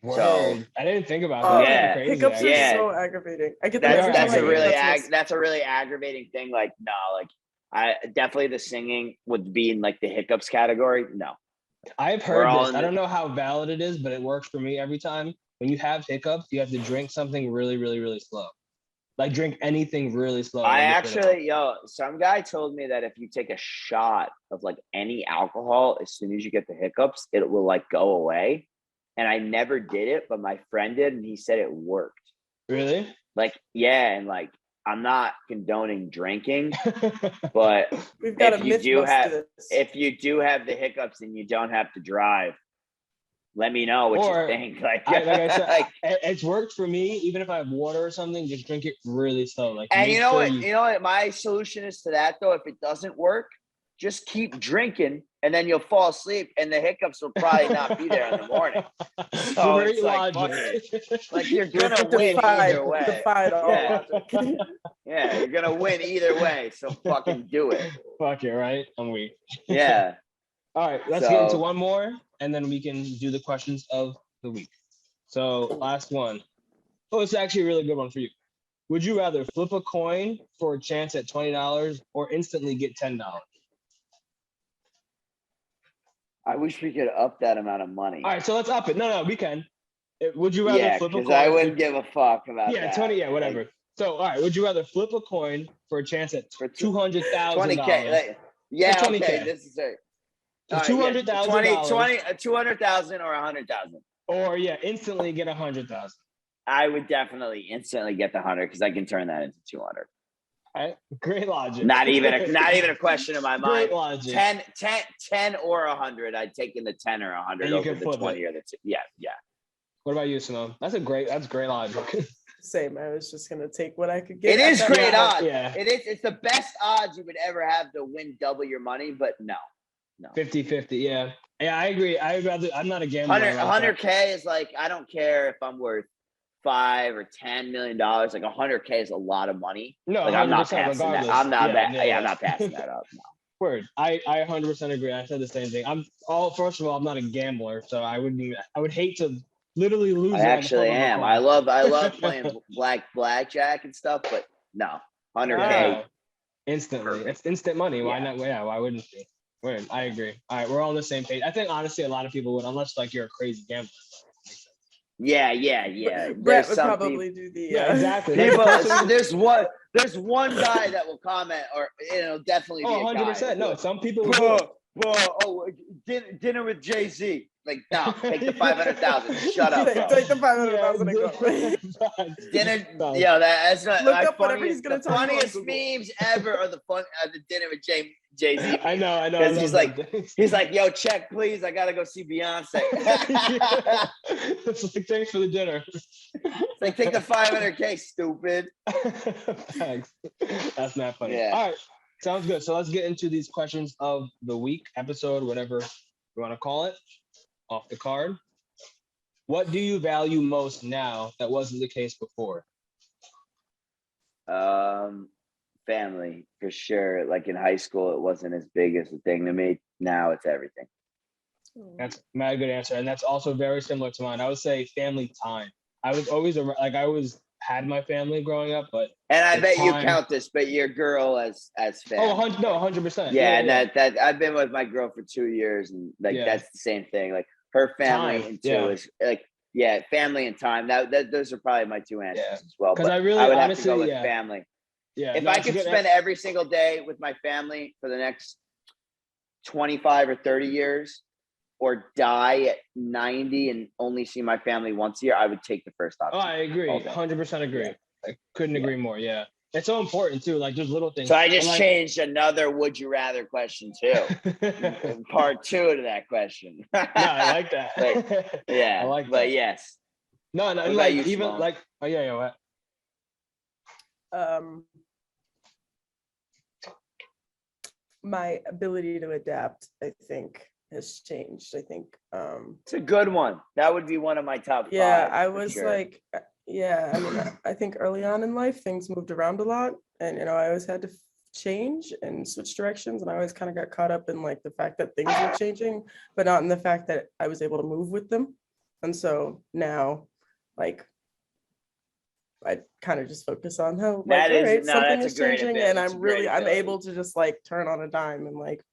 Word. So I didn't think about that. Yeah, crazy, hiccups actually. are so aggravating. I get that's a really aggravating thing. Like, no, like I definitely the singing would be in like the hiccups category. No, I've heard this. I don't know how valid it is, but it works for me every time. When you have hiccups, you have to drink something really, really, really slow. Like drink anything really slow. Some guy told me that if you take a shot of like any alcohol, as soon as you get the hiccups, it will like go away. And I never did it, but my friend did, and he said it worked. Really? Like, yeah, and like I'm not condoning drinking, but if you do have the hiccups and you don't have to drive, let me know what Or you think. Like, like I said, like, it's worked for me. Even if I have water or something, just drink it really slow. Like, and make you know sure what? You know what? My solution is to that though. If it doesn't work, just keep drinking, and then you'll fall asleep, and the hiccups will probably not be there in the morning. So Great it's like, fuck logic. it. Like you're You've gonna win either way. defied all Yeah. logic. Yeah, you're gonna win either way. So fucking do it. Fuck it, right? I'm weak. Yeah. All right, let's get into So one more, and then we can do the questions of the week. So last one. Oh, it's actually a really good one for you. Would you rather flip a coin for a chance at $20 or instantly get $10? I wish we could up that amount of money. All right, so let's up it. No, we can. Would you rather Yeah, flip a because coin? I wouldn't give a fuck about Yeah, that. 20. Yeah, whatever. So, all right, would you rather flip a coin for a chance at For $200,000? 20K. Like, yeah, 20K. okay. This is it. So $200,000. 200,000 or 100,000. Or yeah, instantly get 100,000. I would definitely instantly get the 100 because I can turn that into 200. All right, great logic. Not even a question in my mind. Great logic. 10 or 100. I'd take in the 10 or 100 over the 20 or the 2. Yeah. What about you, Simone? That's great logic. Same. I was just gonna take what I could get. It is great odds. Yeah. It is. It's the best odds you would ever have to win double your money, but no. 50-50. Yeah, I agree. I'm not a gambler. 100K is like, I don't care if I'm worth $5 or $10 million. Like 100K is a lot of money. No, like I'm not passing regardless. that. I'm not. Yeah. I'm not passing that up. No. Word. I 100% agree. I said the same thing. First of all, I'm not a gambler, so I would hate to literally lose. I actually am. I love playing blackjack and stuff, but no, 100K instantly. It's instant money. Why not? Yeah, why wouldn't you? Word. I agree. All right, we're all on the same page. I think honestly, a lot of people would, unless like you're a crazy gambler. Yeah. Brett would probably do the exactly. People, there's one guy that will comment, or definitely be 100%. No, some people will. Dinner with Jay-Z. Like, no, take the 500,000. Shut up. Bro. Take the 500,000 and go. Dinner. That's not. Look up whatever he's gonna tell you. Funniest memes ever are the dinner with Jay-Z. I know. Because he's like, yo, check please. I gotta go see Beyonce. It's like, thanks for the dinner. It's like, take the 500K, stupid. Thanks. That's not funny. Yeah. All right, sounds good. So let's get into these questions of the week, episode, whatever you want to call it. Off the card. What do you value most now that wasn't the case before? Family, for sure. Like in high school, it wasn't as big as a thing to me. Now it's everything. That's a mad good answer. And that's also very similar to mine. I would say family time. I was always had my family growing up, but I bet you count this, but your girl as family. 100%. Yeah, and that I've been with my girl for 2 years, and that's the same thing. Like her family and two is like family and time. Those are probably my two answers as well. Because I would honestly, have to go with family. Yeah. If I could spend every single day with my family for the next 25 or 30 years, or die at 90 and only see my family once a year, I would take the first option. Oh, I agree. 100% agree. Yeah. I couldn't agree more. Yeah. It's so important too. Like there's little things. So I just changed another would you rather question too. Part 2 to that question. No, I like that. I like that. But yes. No, like even Simone? Like what? My ability to adapt, I think, has changed. I think it's a good one. That would be one of my top 5. Yeah, I was like, I mean, I think early on in life things moved around a lot, and I always had to change and switch directions, and I always kind of got caught up in like the fact that things were changing, but not in the fact that I was able to move with them. And so now, like, I kind of just focus on how something is changing, and I'm able to just like turn on a dime and like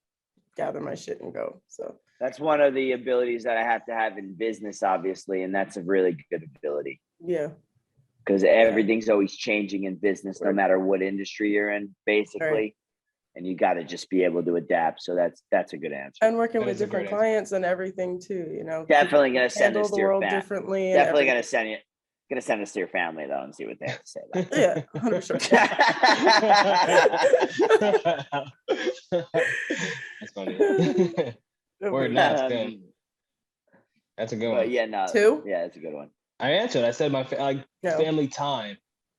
gather my shit and go. So that's one of the abilities that I have to have in business, obviously, and that's a really good ability. Yeah, because everything's always changing in business, no matter what industry you're in, basically. Right. And you got to just be able to adapt. So that's a good answer. And working with different clients and everything too, Definitely gonna send this to your family. Differently. Definitely gonna send this to your family though and see what they have to say about it. Yeah, 100%. That's funny. Word, that's good. That's a good But one. yeah, no. 2? Yeah, it's a good one. I answered. I said my No. family time.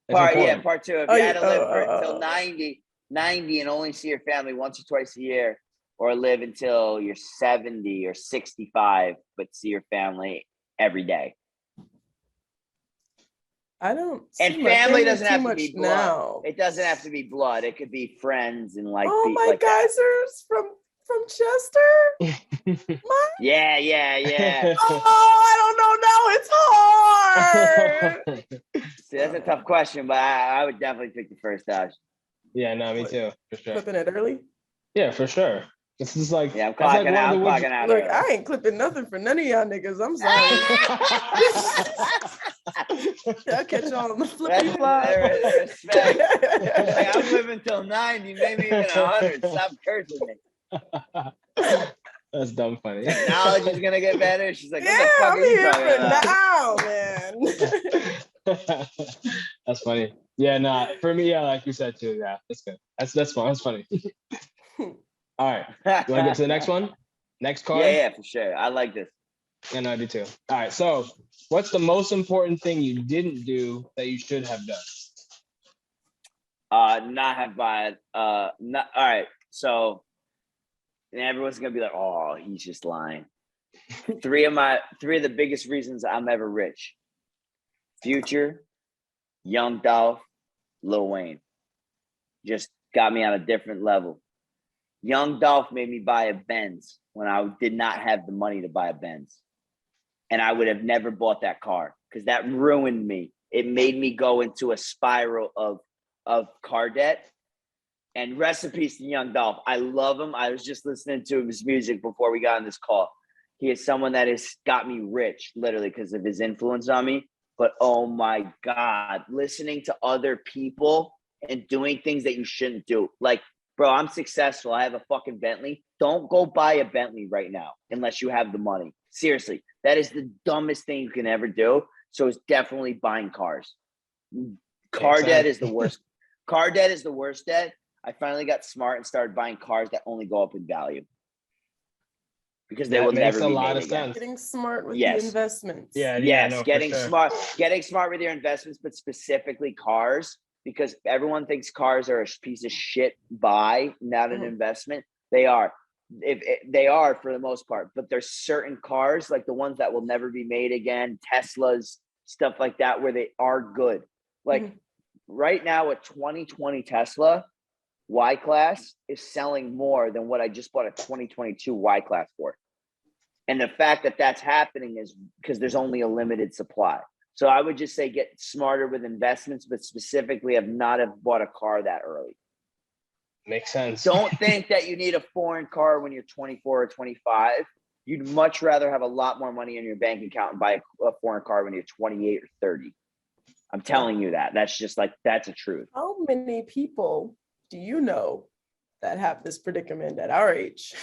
It's Part important. part 2. If Oh, you yeah. had to live for Oh. until 90 and only see your family once or twice a year, or live until you're 70 or 65, but see your family every day. I don't And see my family family doesn't too have to much be blood. now. It doesn't have to be blood. It could be friends and like Oh, my like that. geysers from Chester. My Yeah. oh, I don't know now. It's hard. See, that's a tough question, but I would definitely pick the first option. Yeah, no, me What? too, for sure. Clipping it early. Yeah, for sure. This is like Yeah, I'm that's like clocking one out. of I'm the clocking out. Look, early. I ain't clipping nothing for none of y'all niggas. I'm sorry. I'll catch y'all on the flippy That's flop. respect. Like, I'm living till 90, maybe even 100. Stop cursing me. That's dumb funny. Technology's gonna get better. She's like, Yeah, what the fuck I'm are you here talking for about? now, man. That's funny. Yeah, nah, for me, yeah, like you said too. Yeah, that's good. That's fun. That's funny. All right. You want to get to the next one? Next card? Yeah, for sure. I like this. Yeah, no, I do too. All right. So, what's the most important thing you didn't do that you should have done? Not have bought. Not all right. So, and everyone's gonna be like, "Oh, he's just lying." Three of the biggest reasons I'm ever rich: Future, Young Dolph, Lil Wayne. Just got me on a different level. Young Dolph made me buy a Benz when I did not have the money to buy a Benz. And I would have never bought that car because that ruined me. It made me go into a spiral of car debt. And rest in peace to Young Dolph. I love him. I was just listening to his music before we got on this call. He is someone that has got me rich, literally, because of his influence on me. But oh my God, listening to other people and doing things that you shouldn't do. Like, bro, I'm successful. I have a fucking Bentley. Don't go buy a Bentley right now unless you have the money. Seriously, that is the dumbest thing you can ever do. So it's definitely buying cars. Car debt is the worst. Car debt is the worst debt. I finally got smart and started buying cars that only go up in value because they will never be made again. Getting smart with Yes. the investments. Yeah, Yes, no, getting for sure. smart with your investments, but specifically cars, because everyone thinks cars are a piece of shit buy, not an investment. They are. They are for the most part, but there's certain cars like the ones that will never be made again, Teslas, stuff like that, where they are good. Like right now, a 2020 Tesla Y-Class is selling more than what I just bought a 2022 Y-Class for. And the fact that that's happening is because there's only a limited supply. So I would just say get smarter with investments, but specifically have not have bought a car that early. Makes sense. Don't think that you need a foreign car when you're 24 or 25. You'd much rather have a lot more money in your bank account and buy a foreign car when you're 28 or 30. I'm telling you that. That's just like, that's a truth. How many people do you know that have this predicament at our age?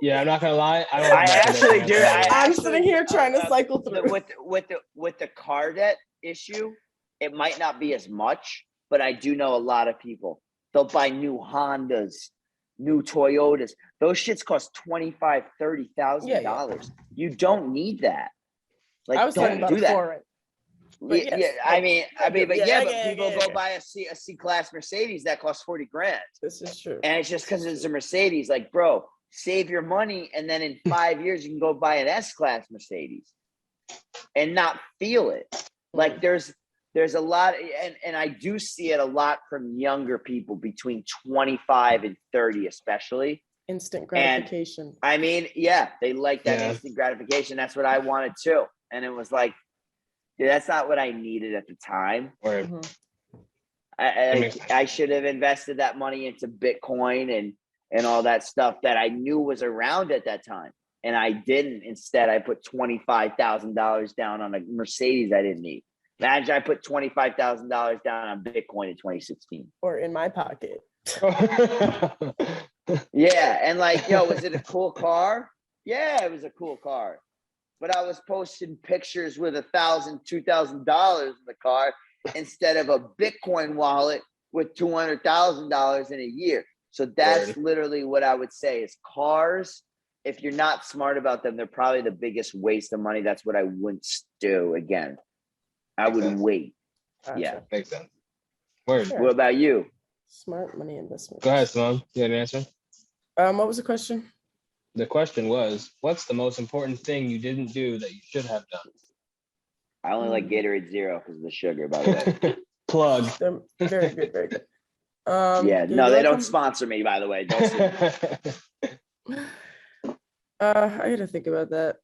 Yeah, I'm not gonna lie. I actually do. I'm sitting here trying to cycle through. With the car debt issue, it might not be as much, but I do know a lot of people. They'll buy new Hondas, new Toyotas. Those shits cost $25,000, $30,000. You don't need that. Like, I was talking don't about do that. foreign. Yeah, I mean, but people yeah. go buy a C-Class Mercedes that costs $40,000. This is true. And it's just because it's a Mercedes. Like, bro, save your money, and then in 5 years you can go buy an S-Class Mercedes and not feel it. Like there's a lot, and I do see it a lot from younger people between 25 and 30, especially. Instant gratification. And, I mean, yeah, they like that instant gratification. That's what I wanted too. And it was like, dude, that's not what I needed at the time. I should have invested that money into Bitcoin and all that stuff that I knew was around at that time. And I didn't. Instead, I put $25,000 down on a Mercedes I didn't need. Imagine I put $25,000 down on Bitcoin in 2016. Or in my pocket. Yeah. And like, yo, was it a cool car? Yeah, it was a cool car. But I was posting pictures with $1,000, $2,000 in the car instead of a Bitcoin wallet with $200,000 in a year. So that's literally what I would say is cars if you're not smart about them, they're probably the biggest waste of money. That's what I wouldn't do again. I would wait. Gotcha. Yeah. Makes sense. Word. Sure. What about you? Smart money investment. Go ahead, Simone. You had an answer? What was the question? The question was, what's the most important thing you didn't do that you should have I only like Gatorade Zero because of the sugar, by the way. done? Plug. They're very good, very good. Yeah, do no, they I don't come- sponsor me, by the way. Don't sue me. I gotta think about that.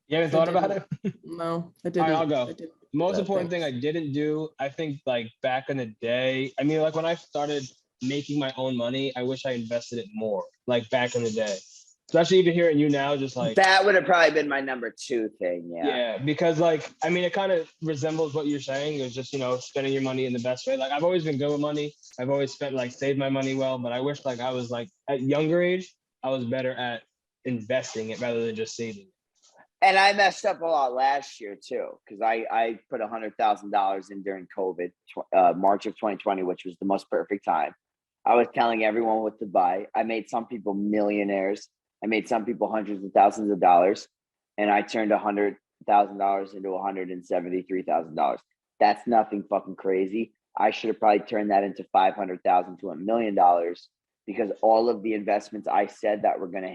You haven't thought about it? No, I All didn't. right, I'll go. I didn't think Most about important thing I things. didn't do, I think like back in the day, I mean, like when I started making my own money, I wish I invested it more, like back in the day. Especially even hearing you now, just like, That would have probably been my number 2 thing. Yeah. yeah, because like, I mean, it kind of resembles what you're saying. It's just, spending your money in the best way. Like I've always been good with money. I've always saved my money well, but I wish like I was like at younger age, I was better at investing it rather than just saving it. And I messed up a lot last year too, because I put $100,000 in during COVID, March of 2020, which was the most perfect time. I was telling everyone what to buy. I made some people millionaires. I made some people hundreds of thousands of dollars, and I turned $100,000 into $173,000. That's nothing fucking crazy. I should have probably turned that into $500,000 to $1 million because all of the investments I said that were going to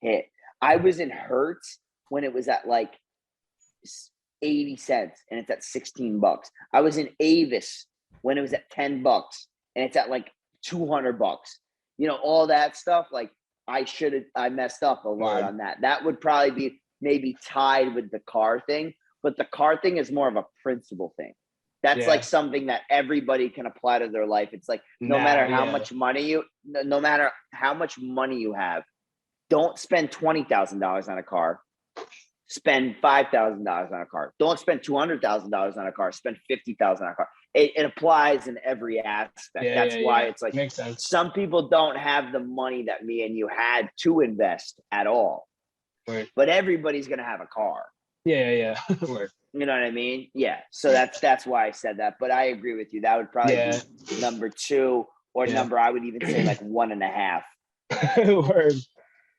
hit. I was in Hertz when it was at like 80 cents and it's at $16. I was in Avis when it was at $10 and it's at like $200. All that stuff. Like I messed up a lot on that. That would probably be maybe tied with the car thing, but the car thing is more of a principle thing. That's like something that everybody can apply to their life. It's like no matter how much money you have, don't spend $20,000 on a car. Spend $5,000 on a car. Don't spend $200,000 on a car. Spend $50,000 on a car. It applies in every aspect. That's why it's like makes sense. Some people don't have the money that me and you had to invest at all. Right. But everybody's gonna have a car. Yeah. You know what I mean? Yeah. So that's why I said that. But I agree with you. That would probably be number 2 or number. I would even say like 1.5. Word.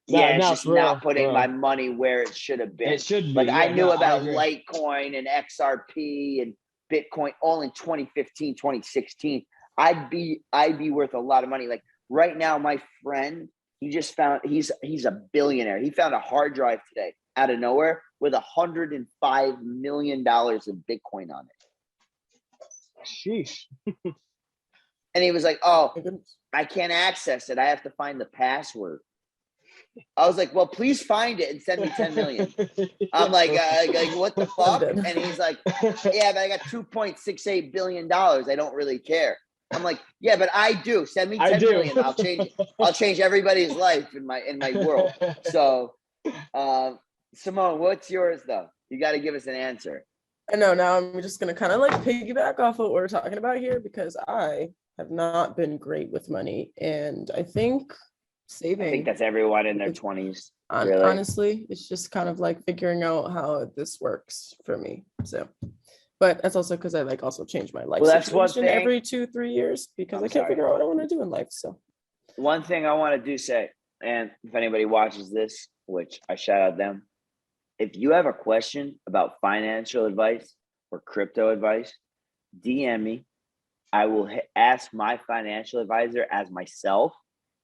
Yeah, it's just not putting my money where it should have been. It should be. Like I knew about Litecoin and XRP and Bitcoin all in 2015, 2016. I'd be worth a lot of money. Like right now, my friend, he's a billionaire. He found a hard drive today out of nowhere with $105 million of Bitcoin on it. Sheesh. And he was like, "Oh, I can't access it. I have to find the password." I was like, "Well, please find it and send me 10 million." I'm like, what the fuck? And he's like, "Yeah, but I got $2.68 billion. I don't really care." I'm like, "Yeah, but I do. Send me 10 million. I'll change everybody's life in my world." So, Simone, what's yours though? You got to give us an answer. I know. Now I'm just gonna kind of like piggyback off what we're talking about here because I have not been great with money, and I think saving. I think that's everyone in their 20s. Really. Honestly, it's just kind of like figuring out how this works for me. So, but that's also because I like also change my life situation every 2-3 years because I can't figure out what I want to do in life. So, one thing I want to say, and if anybody watches this, which I shout out them, if you have a question about financial advice or crypto advice, DM me. I will ask my financial advisor as myself.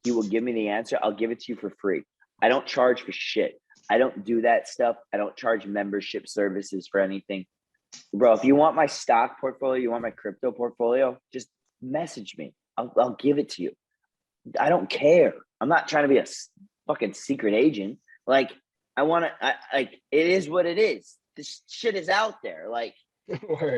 He will give me the answer. I'll give it to you for free. I don't charge for shit. I don't do that stuff. I don't charge membership services for anything. Bro, if you want my stock portfolio, you want my crypto portfolio, just message me. I'll give it to you. I don't care. I'm not trying to be a fucking secret agent. Like, it is what it is. This shit is out there. Like,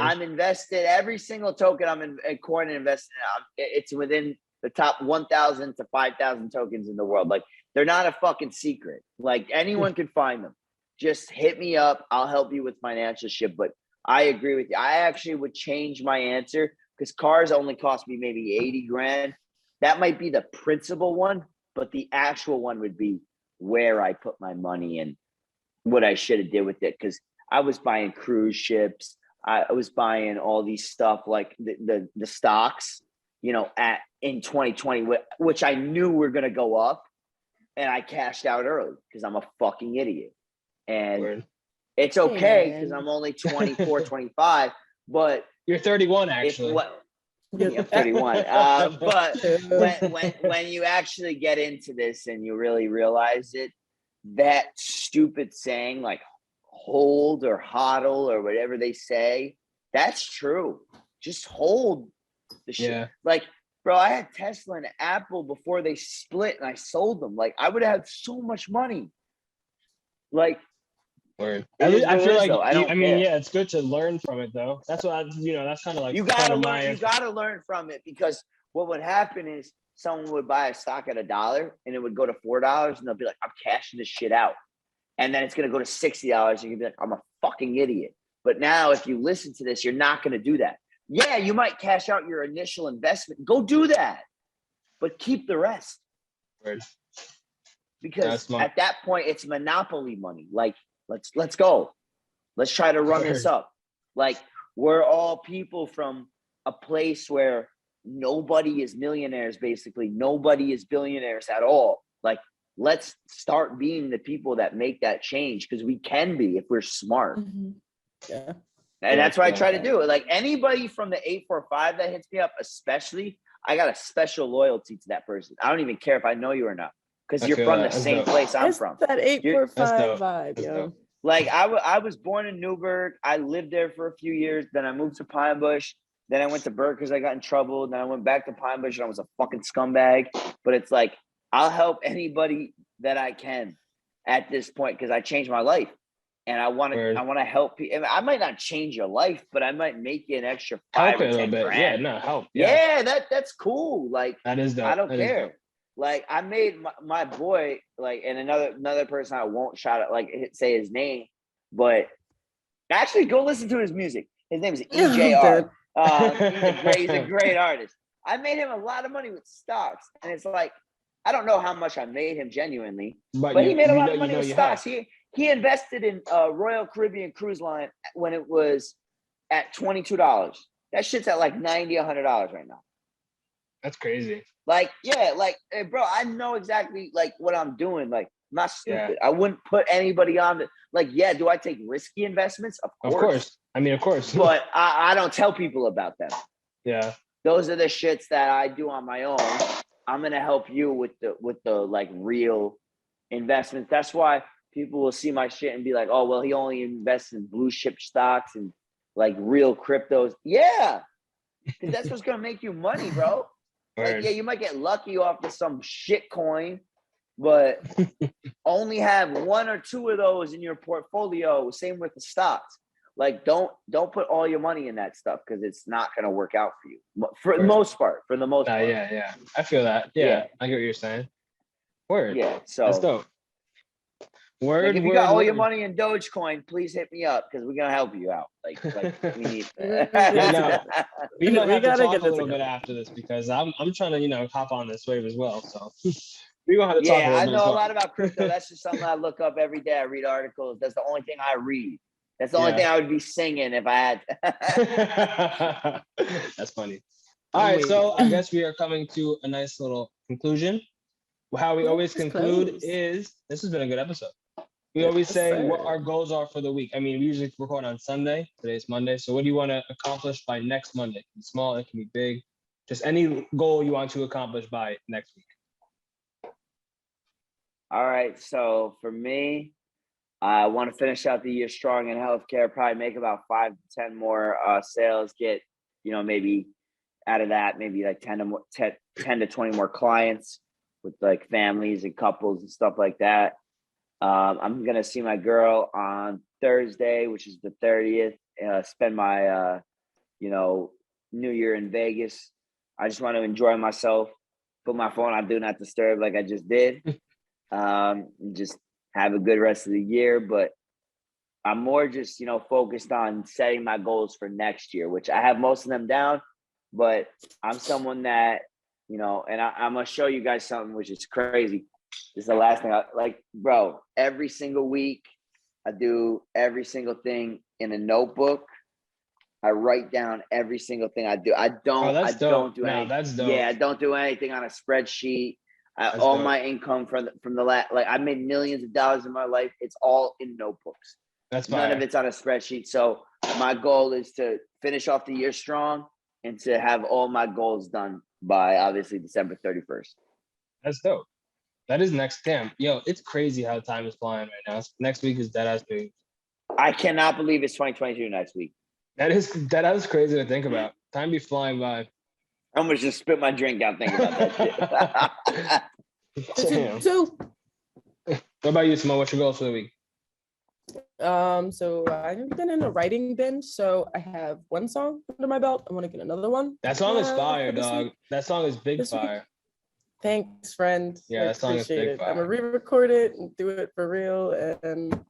I'm invested. Every single token I'm in coin invested in, it's within the top 1,000 to 5,000 tokens in the world. Like, they're not a fucking secret. Like, anyone can find them. Just hit me up. I'll help you with financial shit. But I agree with you. I actually would change my answer because cars only cost me maybe 80 grand. That might be the principal one, but the actual one would be where I put my money and what I should have did with it. Because I was buying cruise ships. I was buying all these stuff like the stocks, in 2020, which I knew were going to go up. and I cashed out early because I'm a fucking idiot. And Word. it's okay because man. I'm only 24, 25, but You're 31 if actually. what I'm 31. But when you actually get into this and you really realize it, that stupid saying like hold or hodl or whatever they say, that's true. Just hold the shit. Yeah. Like, bro, I had Tesla and Apple before they split and I sold them. Like, I would have so much money. Like, Word. it is I what it feel is, like though. I don't mean, care. yeah, it's good to learn from it though. That's what that's kind of like You part gotta of learn. my You gotta learn from it, because what would happen is someone would buy a stock at $1 and it would go to $4 and they'll be like, I'm cashing this shit out. And then it's gonna go to $60 and you'd be like, I'm a fucking idiot. But now if you listen to this, you're not gonna do that. Yeah, you might cash out your initial investment. Go do that. But keep the rest. Word. Because at that point it's monopoly money. Like, let's go. Let's try to run this up. Like, we're all people from a place where nobody is millionaires, basically. Nobody is billionaires at all. Like, let's start being the people that make that change, because we can be if we're smart. Mm-hmm. Yeah. And that's what I try to do. Like, anybody from the 845 that hits me up, especially, I got a special loyalty to that person. I don't even care if I know you or not, because you're from the same place I'm from. That 845 vibe, yo. Like, I was born in Newburgh. I lived there for a few years. Then I moved to Pine Bush. Then I went to Burke because I got in trouble. Then I went back to Pine Bush and I was a fucking scumbag. But it's like, I'll help anybody that I can at this point, because I changed my life. And I want to help people. I might not change your life, but I might make you an extra $5 or 10 grand. Yeah, no, help. Yeah, that's cool. Like, that is dope. I don't care. Like, I made my boy, like, and another person I won't shout out, like, say his name, but actually go listen to his music. His name is EJR. He's a great artist. I made him a lot of money with stocks, and it's like, I don't know how much I made him genuinely, but he made a lot of money with stocks. He invested in Royal Caribbean Cruise Line when it was at $22. That shit's at like $90, $100 right now. That's crazy. Like, yeah, like, hey, bro, I know exactly like what I'm doing. Like, I'm not stupid. I wouldn't put anybody on the, like, yeah, do I take risky investments? Of course. I mean, of course. But I don't tell people about them. Yeah. Those are the shits that I do on my own. I'm gonna help you with the like real investments. That's why people will see my shit and be like, oh, well, he only invests in blue chip stocks and like real cryptos. Yeah. Because that's what's gonna make you money, bro. Like, yeah, you might get lucky off of some shit coin, but only have 1 or 2 of those in your portfolio. Same with the stocks. Like, don't put all your money in that stuff, because it's not gonna work out for you for the most part. Yeah. I feel that. Yeah, I get what you're saying. Word. Yeah. So that's dope. Word. Like, if you got all your money in Dogecoin, please hit me up, because we're gonna help you out. Like we need. We might have to talk a little bit after this, because I'm trying to hop on this wave as well. So we're gonna have to talk. I know a lot about crypto. That's just something I look up every day. I read articles. That's the only thing I read. That's the only thing I would be singing if I had. That's funny. All right, so I guess we are coming to a nice little conclusion. How we always conclude is, this has been a good episode. We always say what our goals are for the week. I mean, we usually record on Sunday. Today's Monday. So what do you want to accomplish by next Monday? It can be small, it can be big. Just any goal you want to accomplish by next week. All right. So for me, I want to finish out the year strong in healthcare, probably make about 5 to 10 more sales, get, maybe out of that, maybe like 10 to 20 more clients with like families and couples and stuff like that. I'm going to see my girl on Thursday, which is the 30th, spend my, New Year in Vegas. I just want to enjoy myself, put my phone on Do Not Disturb like I just did. Just have a good rest of the year. But I'm more just, focused on setting my goals for next year, which I have most of them down. But I'm someone that, and I'm going to show you guys something which is crazy. This is the last thing bro, every single week I do every single thing in a notebook. I write down every single thing I do. I don't do anything. That's dope. Yeah, I don't do anything on a spreadsheet. That's all dope. my income from the last, like I made millions of dollars in my life. It's all in notebooks. That's None of fire. it's on a spreadsheet. So my goal is to finish off the year strong and to have all my goals done by obviously December 31st. That's dope. That is next camp. Yo, it's crazy how time is flying right now. Next week is deadass big. I cannot believe it's 2022 next week. That is crazy to think about. Time be flying by. I almost just spit my drink out thinking about that shit. Damn. Two. What about you, Simone? What's your goals for the week? So I've been in a writing binge, so I have one song under my belt. I want to get another one. That song is fire, for this dog. week. That song is big This week. fire. Thanks, friend. Yeah, I that song is appreciate big it. I'm gonna fire. re-record it and do it for real, and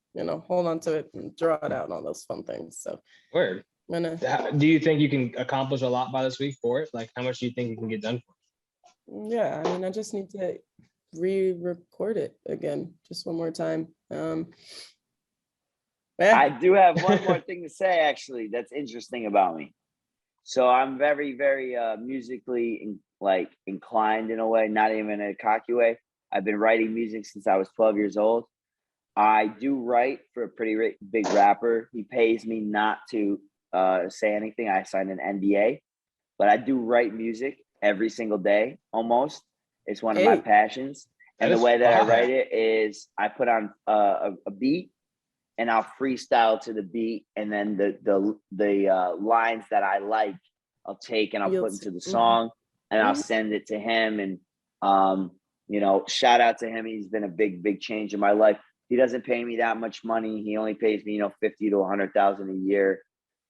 hold on to it and draw it out and all those fun things. So Word. I'm gonna. Do you think you can accomplish a lot by this week for it? Like, how much do you think you can get done for? Yeah, I mean, I just need to re-record it again, just one more time. I do have one more thing to say, actually, that's interesting about me. So I'm very, very musically inclined in a way, not even in a cocky way. I've been writing music since I was 12 years old. I do write for a pretty big rapper. He pays me not to say anything. I signed an NDA, but I do write music every single day, almost. It's one of my passions. And the way that I write it is I put on a beat, and I'll freestyle to the beat, and then the lines that I like, I'll take and I'll put into the song, and I'll send it to him. And shout out to him. He's been a big change in my life. He doesn't pay me that much money. He only pays me, 50 to 100,000 a year.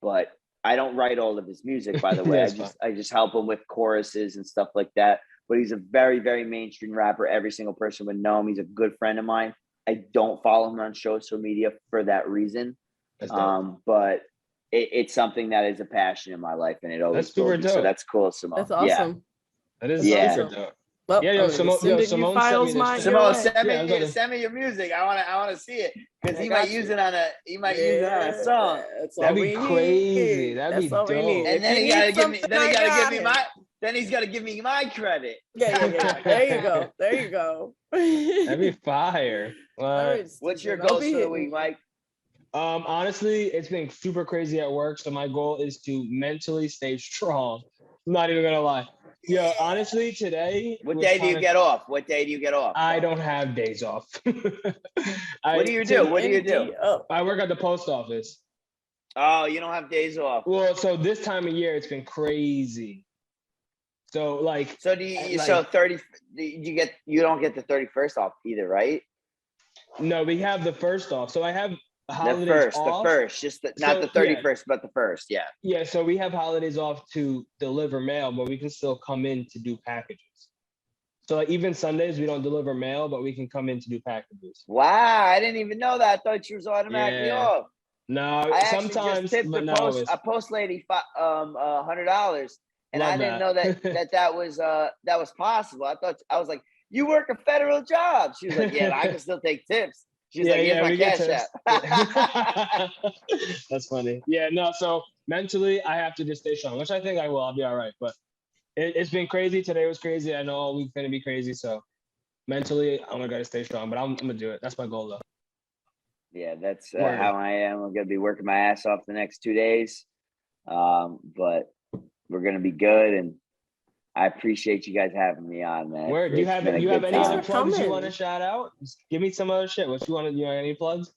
But I don't write all of his music, by the way. I just help him with choruses and stuff like that. But he's a very, very mainstream rapper. Every single person would know him. He's a good friend of mine. I don't follow him on social media for that reason. But it's something that is a passion in my life, and it always will be. So that's cool, Simone. That's awesome. Yeah. That is super dope. Well, yeah, Simone sent me this. Simone, send me your music. I want to see it, because he might use it on a song. That'd be crazy. That'd be dope. And then he's got to give me my credit. Yeah. There you go. That'd be fire. What's your goals for the week, Mike? Honestly, it's been super crazy at work. So my goal is to mentally stay strong. I'm not even gonna lie. Yeah, honestly, today. What day do you get off? I don't have days off. What do you do? I work at the post office. Oh, you don't have days off. Well, so this time of year, it's been crazy. So do you? So 30? You don't get the 31st off either, right? No, we have the first off. So I have holidays off. The first, not the 31st, but the first. Yeah. Yeah. So we have holidays off to deliver mail, but we can still come in to do packages. So even Sundays, we don't deliver mail, but we can come in to do packages. Wow, I didn't even know that. I thought you was automatically off. No, I sometimes. Just tipped a post lady $100, and I didn't know that was possible. I was like, you work a federal job. She was like, yeah, I can still take tips. She's like, here's my cash app. That's funny. Yeah, no, so mentally, I have to just stay strong, which I think I will. I'll be all right. But it's been crazy. Today was crazy. I know all week's going to be crazy. So mentally, I'm going to stay strong. But I'm going to do it. That's my goal, though. Yeah, that's how I am. I'm going to be working my ass off the next 2 days. But we're going to be good. And I appreciate you guys having me on, man. Word. Do you have any other plugs you want to shout out? Just give me some other shit. What you want to do? Any plugs?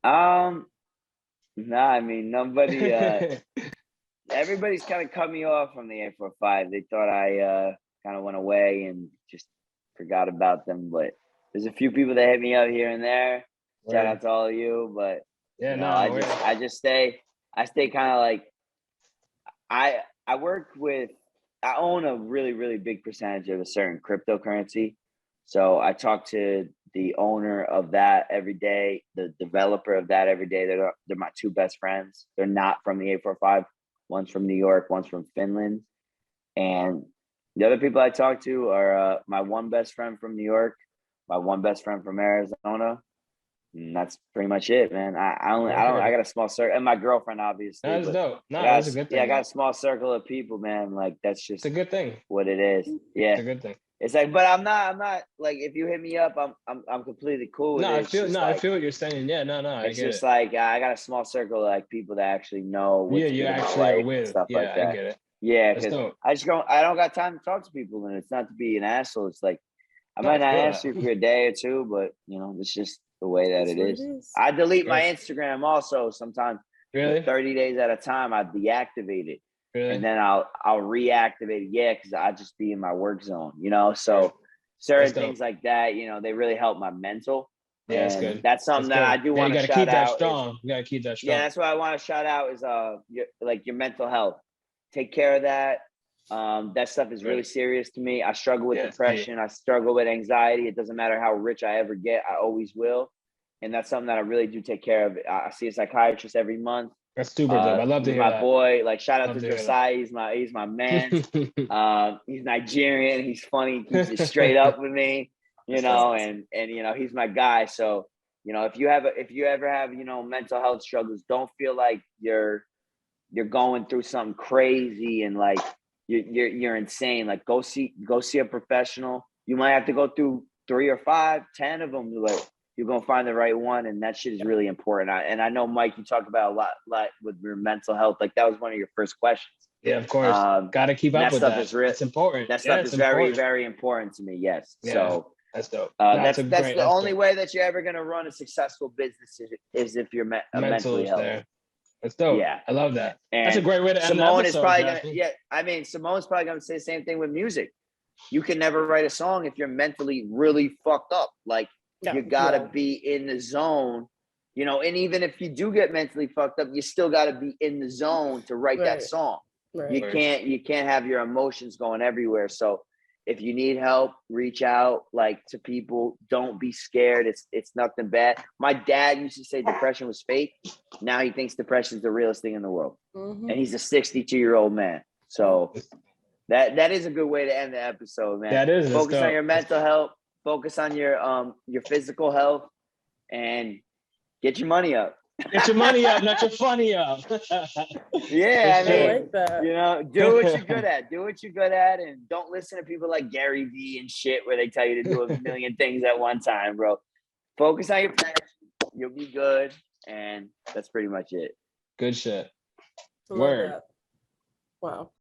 Nah, I mean, nobody. Everybody's kind of cut me off from the 845. They thought I kind of went away and just forgot about them. But there's a few people that hit me up here and there. Word. Shout out to all of you. But I just stay. I stay kind of like I work with. I own a really, really big percentage of a certain cryptocurrency. So I talk to the owner of that every day, the developer of that every day. They're my two best friends. They're not from the 845. One's from New York, one's from Finland. And the other people I talk to are my one best friend from New York, my one best friend from Arizona. And that's pretty much it, man. I got a small circle, and my girlfriend, obviously. That's dope. No, that's a good thing. Yeah, I got a small circle of people, man. Like that's just it's a good thing. What it is. Yeah, it's a good thing. It's like, but I'm not like, if you hit me up, I'm completely cool with No, it. I It's feel just no, I like, feel what you're saying. Yeah, no, I it's get just it. like I got a small circle of like people that actually know Yeah, what's you good in my actually are life and with. stuff like Yeah, I that. get it. Yeah, That's because dope. I don't got time to talk to people, and it's not to be an asshole. It's like I No, I might not feel answer that. you for a day or two, but you know, it's just the way that That's it what it is. is. I delete my Sure. Instagram also sometimes for Really? 30 days at a time. I deactivate it, and Really? then I'll reactivate it. Yeah, because I just be in my work zone, you know. Sure. So That's certain dope. things like that, you know, they really help my mental, Yeah, that's and good. that's That's something that I good. do Yeah, you want to got to shout keep that out. Is strong. You got to keep that Yeah, strong. that's what I want to shout out is your mental health. Take care of that. That stuff is really Right. serious to me. I struggle with Yeah, it's key. depression. I struggle with anxiety. It doesn't matter how rich I ever get, I always will. And that's something that I really do take care of. I see a psychiatrist every month. That's super dope. I love to He's hear my that. boy. Like, shout out Love to to hear Versace. He's my man. that. He's Nigerian. He's funny. He keeps it straight up with me, you That's know, awesome. and you know, he's my guy. So, you know, if you ever have, you know, mental health struggles, don't feel like you're going through something crazy and like you're insane. Like, go see a professional. You might have to go through 3 or 5, 10 of them. Like, you're gonna find the right one, and that shit is really important. And I know, Mike, you talk about a lot with your mental health. Like, that was one of your first questions. Yeah, of course. Got to keep And up that with stuff that. is real. It's important. That Yeah, stuff it's is very, important. very important to me. Yes. Yeah, So that's dope. That's a that's great. the That's only dope. way that you're ever gonna run a successful business is if you're Mental mentally is healthy. there. That's dope. Yeah. I love that. That's a And great way to end the Simone is episode, probably gonna, Jesse. yeah. I mean, Simone's probably gonna say the same thing with music. You can never write a song if you're mentally really fucked up. Like, you gotta be in the zone, you know. And even if you do get mentally fucked up, you still gotta be in the zone to write that Right. song. Right. You can't have your emotions going everywhere. So if you need help, reach out like to people. Don't be scared. It's nothing bad. My dad used to say depression was fake. Now he thinks depression is the realest thing in the world. Mhm. And he's a 62-year-old man. So that is a good way to end the episode, man. That is. Focus on your That's mental health, focus on your physical health, and get your money up. Get your money up, not your funny up. Yeah, For I I mean, sure. like that. you know, do what you're good at. Do what you're good at, and don't listen to people like Gary Vee and shit where they tell you to do a million things at one time, bro. Focus on your passion. You'll be good, and that's pretty much it. Good shit. I love Word. that. Wow.